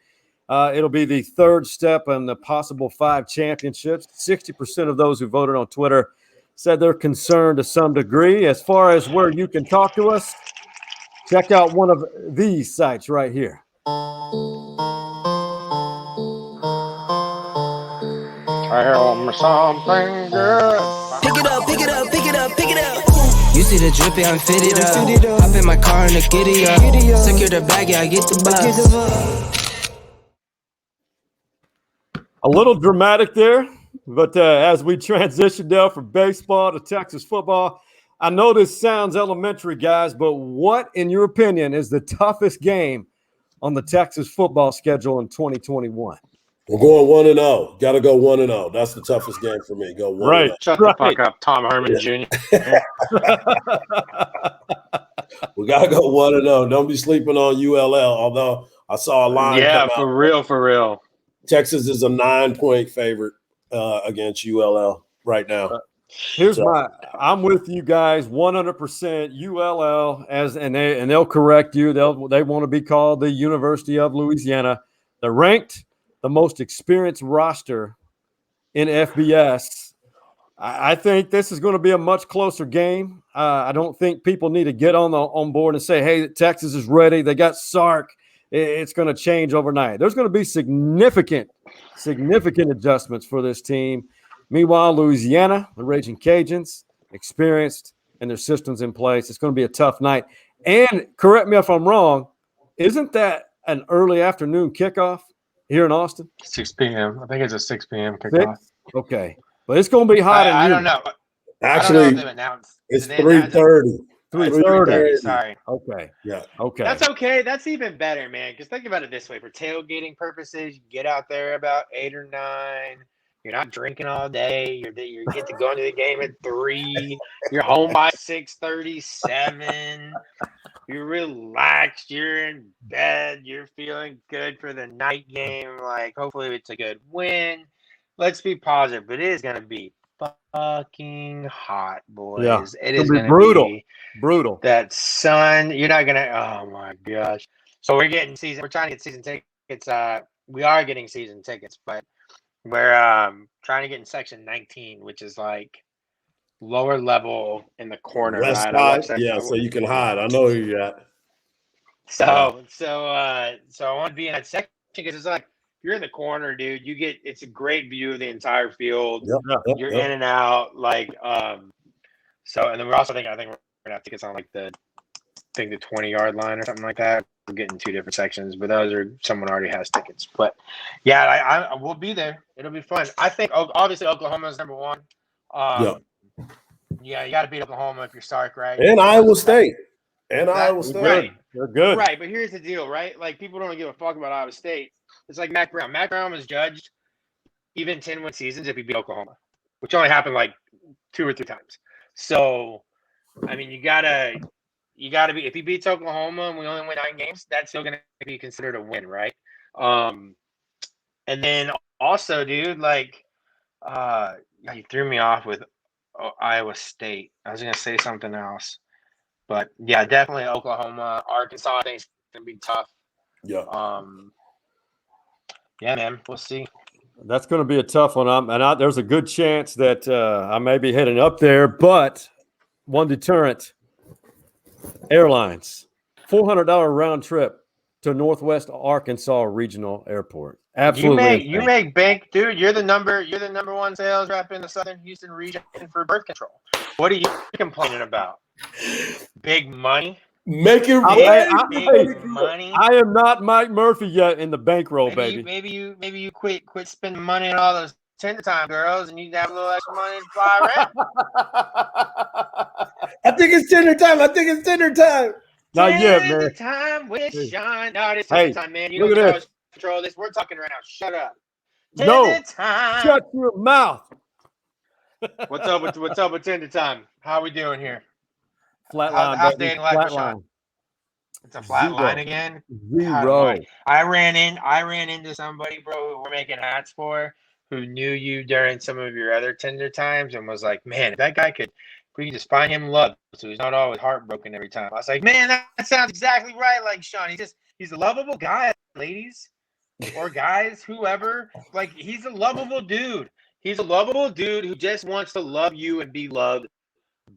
It'll be the third step in the possible 5 championships. 60% of those who voted on Twitter said they're concerned to some degree. As far as where you can talk to us, check out one of these sites right here. Tell me something good. Pick it up, pick it up, pick it up, pick it up. You see the drippy, I'm fitted up. Hop in my car and the giddy up. Secure the bag, yeah, I get the bus. A little dramatic there, but as we transition now from baseball to Texas football, I know this sounds elementary, guys, but what, in your opinion, is the toughest game on the Texas football schedule in 2021? We're going 1-0. Got to go 1-0. That's the toughest game for me. Go 1-0. Right. Shut the fuck up, Tom Herman Jr. We got to go 1-0. Don't be sleeping on ULL, although I saw a line. Yeah, come for real, for real. Texas is a 9-point favorite against ULL right now. I'm with you guys 100%. ULL and they'll correct you. They want to be called the University of Louisiana. They're ranked the most experienced roster in FBS. I think this is going to be a much closer game. I don't think people need to get on board and say, hey, Texas is ready. They got Sark. It's going to change overnight. There's going to be significant adjustments for this team. Meanwhile, Louisiana, the Raging Cajuns, experienced and their systems in place. It's going to be a tough night. And correct me if I'm wrong, isn't that an early afternoon kickoff here in Austin? 6 p.m. I think it's a 6 p.m. kickoff. Okay. But it's going to be hot. I don't know. Actually, it's 3:30. 3:30. Sorry. Okay. Yeah. Okay. That's okay. That's even better, man. Because think about it this way: for tailgating purposes, you get out there about 8 or 9. You're not drinking all day. You get to go into the game at 3. You're home by 6:37. You're relaxed. You're in bed. You're feeling good for the night game. Like, hopefully, it's a good win. Let's be positive, but it is going to be fucking hot, boys. Yeah. It is going to be brutal. That sun, you're not going to, oh my gosh. So we're trying to get season tickets. We are getting season tickets, but we're trying to get in section 19, which is like lower level in the corner. West right? side, yeah, so you can hide. I know who you're at. So I want to be in that section because it's like, you're in the corner, dude. It's a great view of the entire field. Yep, you're in and out, like So, and then we're also I think we're gonna have tickets on like the 20-yard line or something like that. We're getting 2 different sections, but those are someone already has tickets. But yeah, I will be there. It'll be fun. I think obviously Oklahoma is number 1. Yeah, you got to beat Oklahoma if you're Sark, right? And Iowa State. Right. They're good. Right, but here's the deal, right? Like, people don't give a fuck about Iowa State. It's like Mac Brown. Mac Brown was judged even 10-win seasons if he beat Oklahoma, which only happened like 2 or 3 times. So, I mean, you gotta be, if he beats Oklahoma and we only win 9 games, that's still gonna be considered a win, right? And then also, dude, like, you threw me off with Iowa State. I was gonna say something else, but yeah, definitely Oklahoma, Arkansas. I think it's gonna be tough. Yeah. Yeah, man, we'll see. That's going to be a tough one. There's a good chance that I may be heading up there, but one deterrent: airlines, $400 round trip to Northwest Arkansas Regional Airport. Absolutely, you make bank, dude. You're the number 1 sales rep in the Southern Houston region for birth control. What are you complaining about? Big money. Make it big money. I am not Mike Murphy yet in the bankroll, baby. Maybe you quit spending money on all those Tinder time girls, and you have a little extra money to fly around. I think it's Tinder time. Not yet, man. Time with Sean. No, it's Hey, time, man. Look at this. control this. We're talking right now. Shut up. No, Tender time. shut your mouth. What's up with Tender Time? How are we doing here? Flatline, How's baby. day in life for Sean? Flatline. It's a flat Zero. line again. Zero. I ran into somebody, bro, who we're making hats for, who knew you during some of your other Tender times and was like, man, if that guy could, we could just find him love, so he's not always heartbroken every time. I was like, man, that sounds exactly right, like Sean. He's a lovable guy, ladies or guys, whoever. Like, he's a lovable dude. He's a lovable dude who just wants to love you and be loved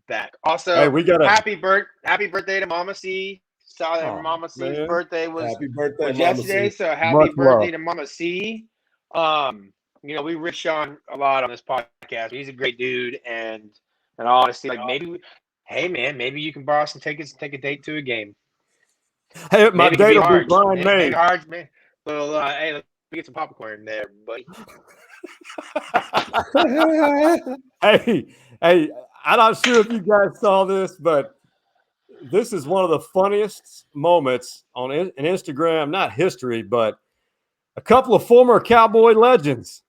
back. Also, Hey, we got happy birthday to Mama C. Saw that Mama C's birthday was yesterday, so happy birthday to Mama C. We riff Sean a lot on this podcast. He's a great dude, and honestly, like maybe you can borrow some tickets and take a date to a game. Hey, my date will be Brian May. Hey, let's get some popcorn there, buddy. Hey, I'm not sure if you guys saw this, but this is one of the funniest moments on Instagram, not history, but a couple of former Cowboy legends.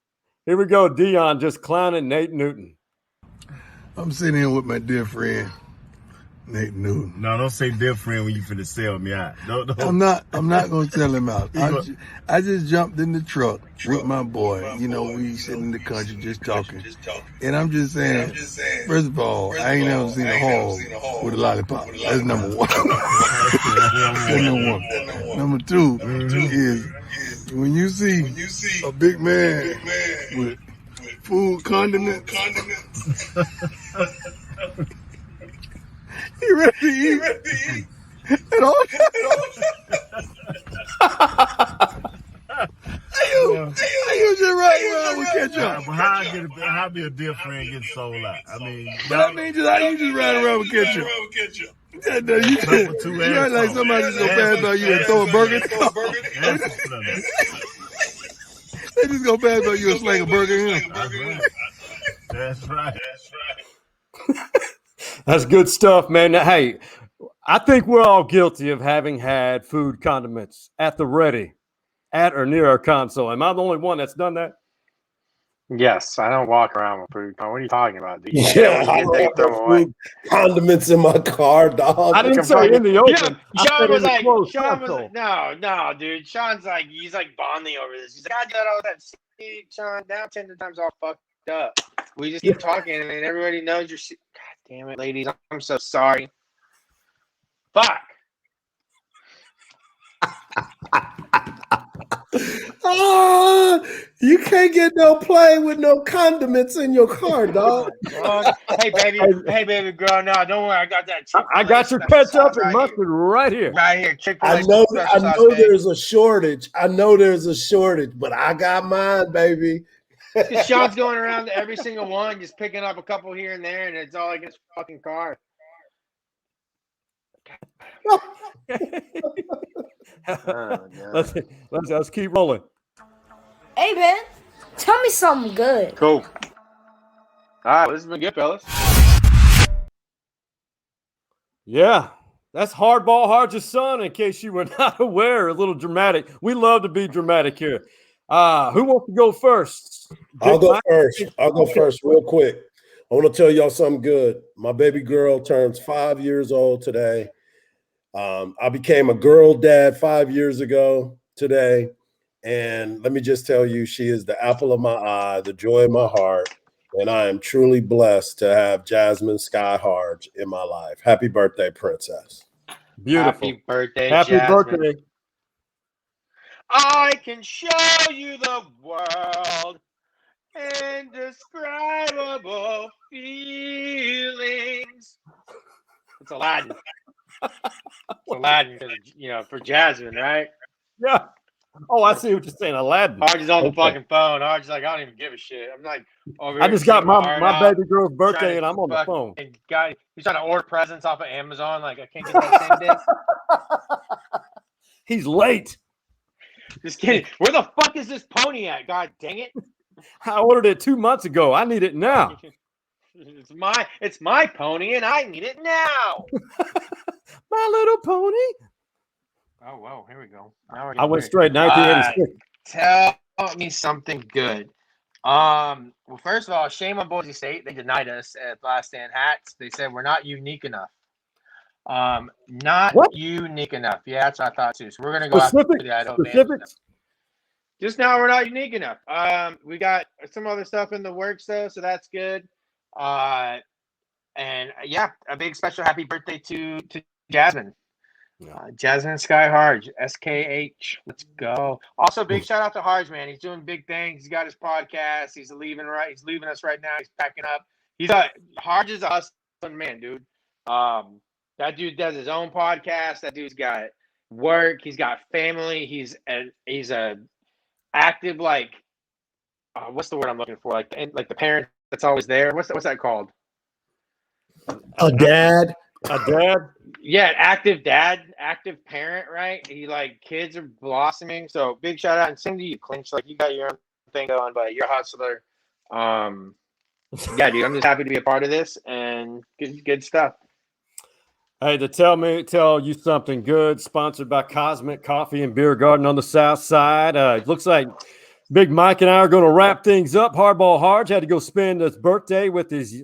Here we go, Dion just clowning Nate Newton. I'm sitting here with my dear friend, Nate Newton. No, don't say dear friend when you finna sell me out. No. I'm not going to sell him out. I just jumped in the truck with my boy. You know, we sitting in the country just talking. And I'm just saying, first of all, I ain't never seen a hog with a lollipop. That's number one. That's number one. Number two is when you see a big man with food condiments, he ready to eat. At all. You just riding around with ketchup. How be a dear friend getting sold out? I mean, how you just riding around with ketchup? You act like somebody just gonna pass by you and throw a burger. They just gonna pass by you and slang a burger. That's right. That's good stuff, man. Now, hey, I think we're all guilty of having had food condiments at the ready, at or near our console. Am I the only one that's done that? Yes, I don't walk around with food. What are you talking about, dude? Yeah, I don't have food condiments in my car, dog. I didn't say in the open. Sean was like, no, dude. Sean's like, he's like bonding over this. He's like, I did all that. See, Sean, now 10 times all fucked up. We just keep talking, and everybody knows you're. God damn it, ladies. I'm so sorry. Fuck. You can't get no plane with no condiments in your car, dog. Hey, baby girl. No, don't worry. I got that. I got your ketchup and mustard right here. Right here. I know there's a shortage. But I got mine, baby. Sean's going around to every single one, just picking up a couple here and there, and it's all like his fucking car. Let's keep rolling. Hey, man, tell me something good. Cool. All right, this has been good, fellas. Yeah, that's Hardball Harge's son, in case you were not aware. A little dramatic. We love to be dramatic here. Who wants to go first? I'll go first real quick. I want to tell y'all something good. My baby girl turns 5 years old today. I became a girl dad 5 years ago today. And let me just tell you, she is the apple of my eye, the joy of my heart. And I am truly blessed to have Jasmine Sky Harge in my life. Happy birthday, princess. Beautiful. Happy birthday, Happy Jasmine. birthday. I can show you the world, indescribable feelings. It's Aladdin. It's Aladdin, for Jasmine, right? Yeah. Oh, I see what you're saying, Aladdin. Harge is on the fucking phone. Harge is like, I don't even give a shit. I'm like, I just got my baby girl's birthday, and I'm on the phone. He's trying to order presents off of Amazon. Like, I can't get that same day. He's late. Just kidding. Where the fuck is this pony at? God dang it! I ordered it 2 months ago. I need it now. It's my pony, and I need it now. My little pony. Oh, well, here we go. Now we're I went weird. straight 1986. Tell me something good. Well, first of all, shame on Boise State. They denied us at Last Stand Hats. They said we're not unique enough. Not What? unique enough. Yeah, that's what I thought too. So we're gonna go after the Idaho Band. Specifics. Just now, we're not unique enough. We got some other stuff in the works though, so that's good. And yeah, a big special happy birthday to Jasmine. Jasmine Sky Harge, SKH. Let's go. Also, big shout out to Harge, man. He's doing big things. He's got his podcast. He's leaving us right now. He's packing up. Harge is a hustling man, dude. That dude does his own podcast. That dude's got work. He's got family. He's a active, like, what's the word I'm looking for? Like the parent that's always there. What's that called? A dad. Yeah, active dad, active parent, right? Kids are blossoming. So big shout out and same to you, Clinch. Like, you got your own thing going, but you're a hustler. Yeah, dude, I'm just happy to be a part of this and good stuff. Hey, to tell you something good, sponsored by Cosmic Coffee and Beer Garden on the South Side. It looks like Big Mike and I are going to wrap things up. Hardball Harge had to go spend his birthday with his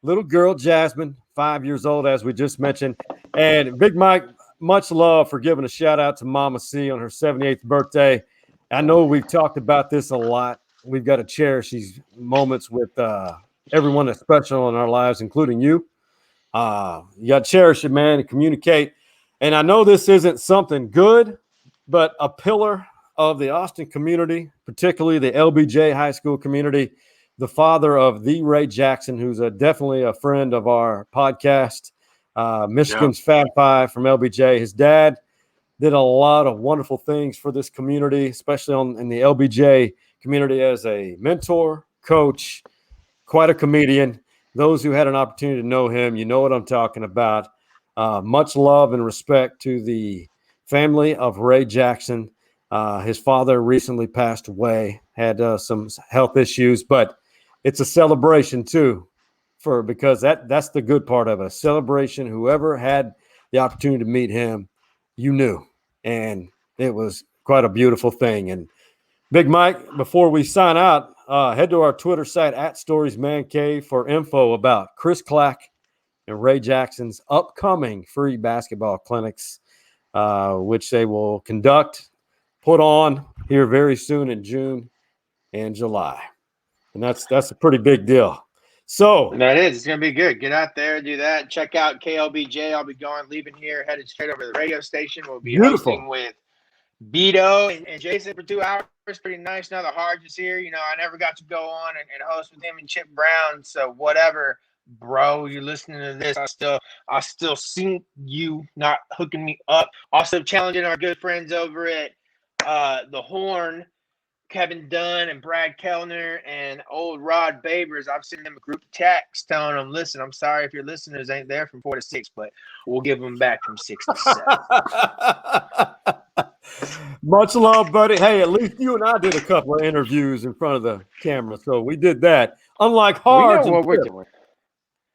little girl, Jasmine, 5 years old, as we just mentioned. And Big Mike, much love for giving a shout out to Mama C on her 78th birthday. I know we've talked about this a lot. We've got to cherish these moments with everyone that's special in our lives, including you. You got to cherish it, man, and communicate. And I know this isn't something good, but a pillar of the Austin community, particularly the LBJ high school community, the father of the Ray Jaxon, who's definitely a friend of our podcast, Michigan's Fab Five from LBJ. His dad did a lot of wonderful things for this community, especially in the LBJ community as a mentor, coach, quite a comedian. Those who had an opportunity to know him, you know what I'm talking about. Much love and respect to the family of Ray Jaxon. His father recently passed away, had some health issues, but it's a celebration too, because that's the good part of it. A celebration. Whoever had the opportunity to meet him, you knew, and it was quite a beautiful thing. And Big Mike, before we sign out, head to our Twitter site @StoriesManCave for info about Chris Clack and Ray Jaxon's upcoming free basketball clinics, which they will put on here very soon in June and July. And that's a pretty big deal. So that is. It's going to be good. Get out there, do that. Check out KLBJ. I'll be leaving here, headed straight over to the radio station. We'll be hosting with Beto and Jason for 2 hours. Pretty nice. Now the Harge is here. You know, I never got to go on and host with him and Chip Brown. So whatever, bro, you're listening to this. I still see you not hooking me up. Also challenging our good friends over at the Horn, Kevin Dunn and Brad Kellner and old Rod Babers. I've sent them a group text telling them, listen, I'm sorry if your listeners ain't there from 4 to 6, but we'll give them back from 6 to 7. Much love, buddy. Hey, at least you and I did a couple of interviews in front of the camera, so we did that. Unlike Harge, we know what we're doing.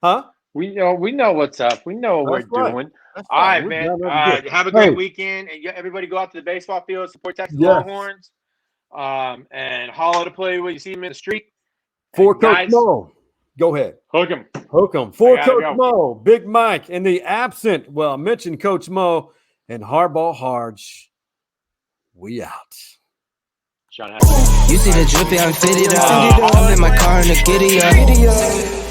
Huh? We know what's up. We know what we're doing. All right, man. Have a great weekend, and everybody go out to the baseball field, support Texas Longhorns, and holler to play when you see them in the street. For Coach Mo, go ahead. Hook him. For Coach Mo, Big Mike, and the absent. Well, I mentioned Coach Mo and Hardball Harge. We out. You see the drippy, I'm fitted up. I'm in my car in the giddy up.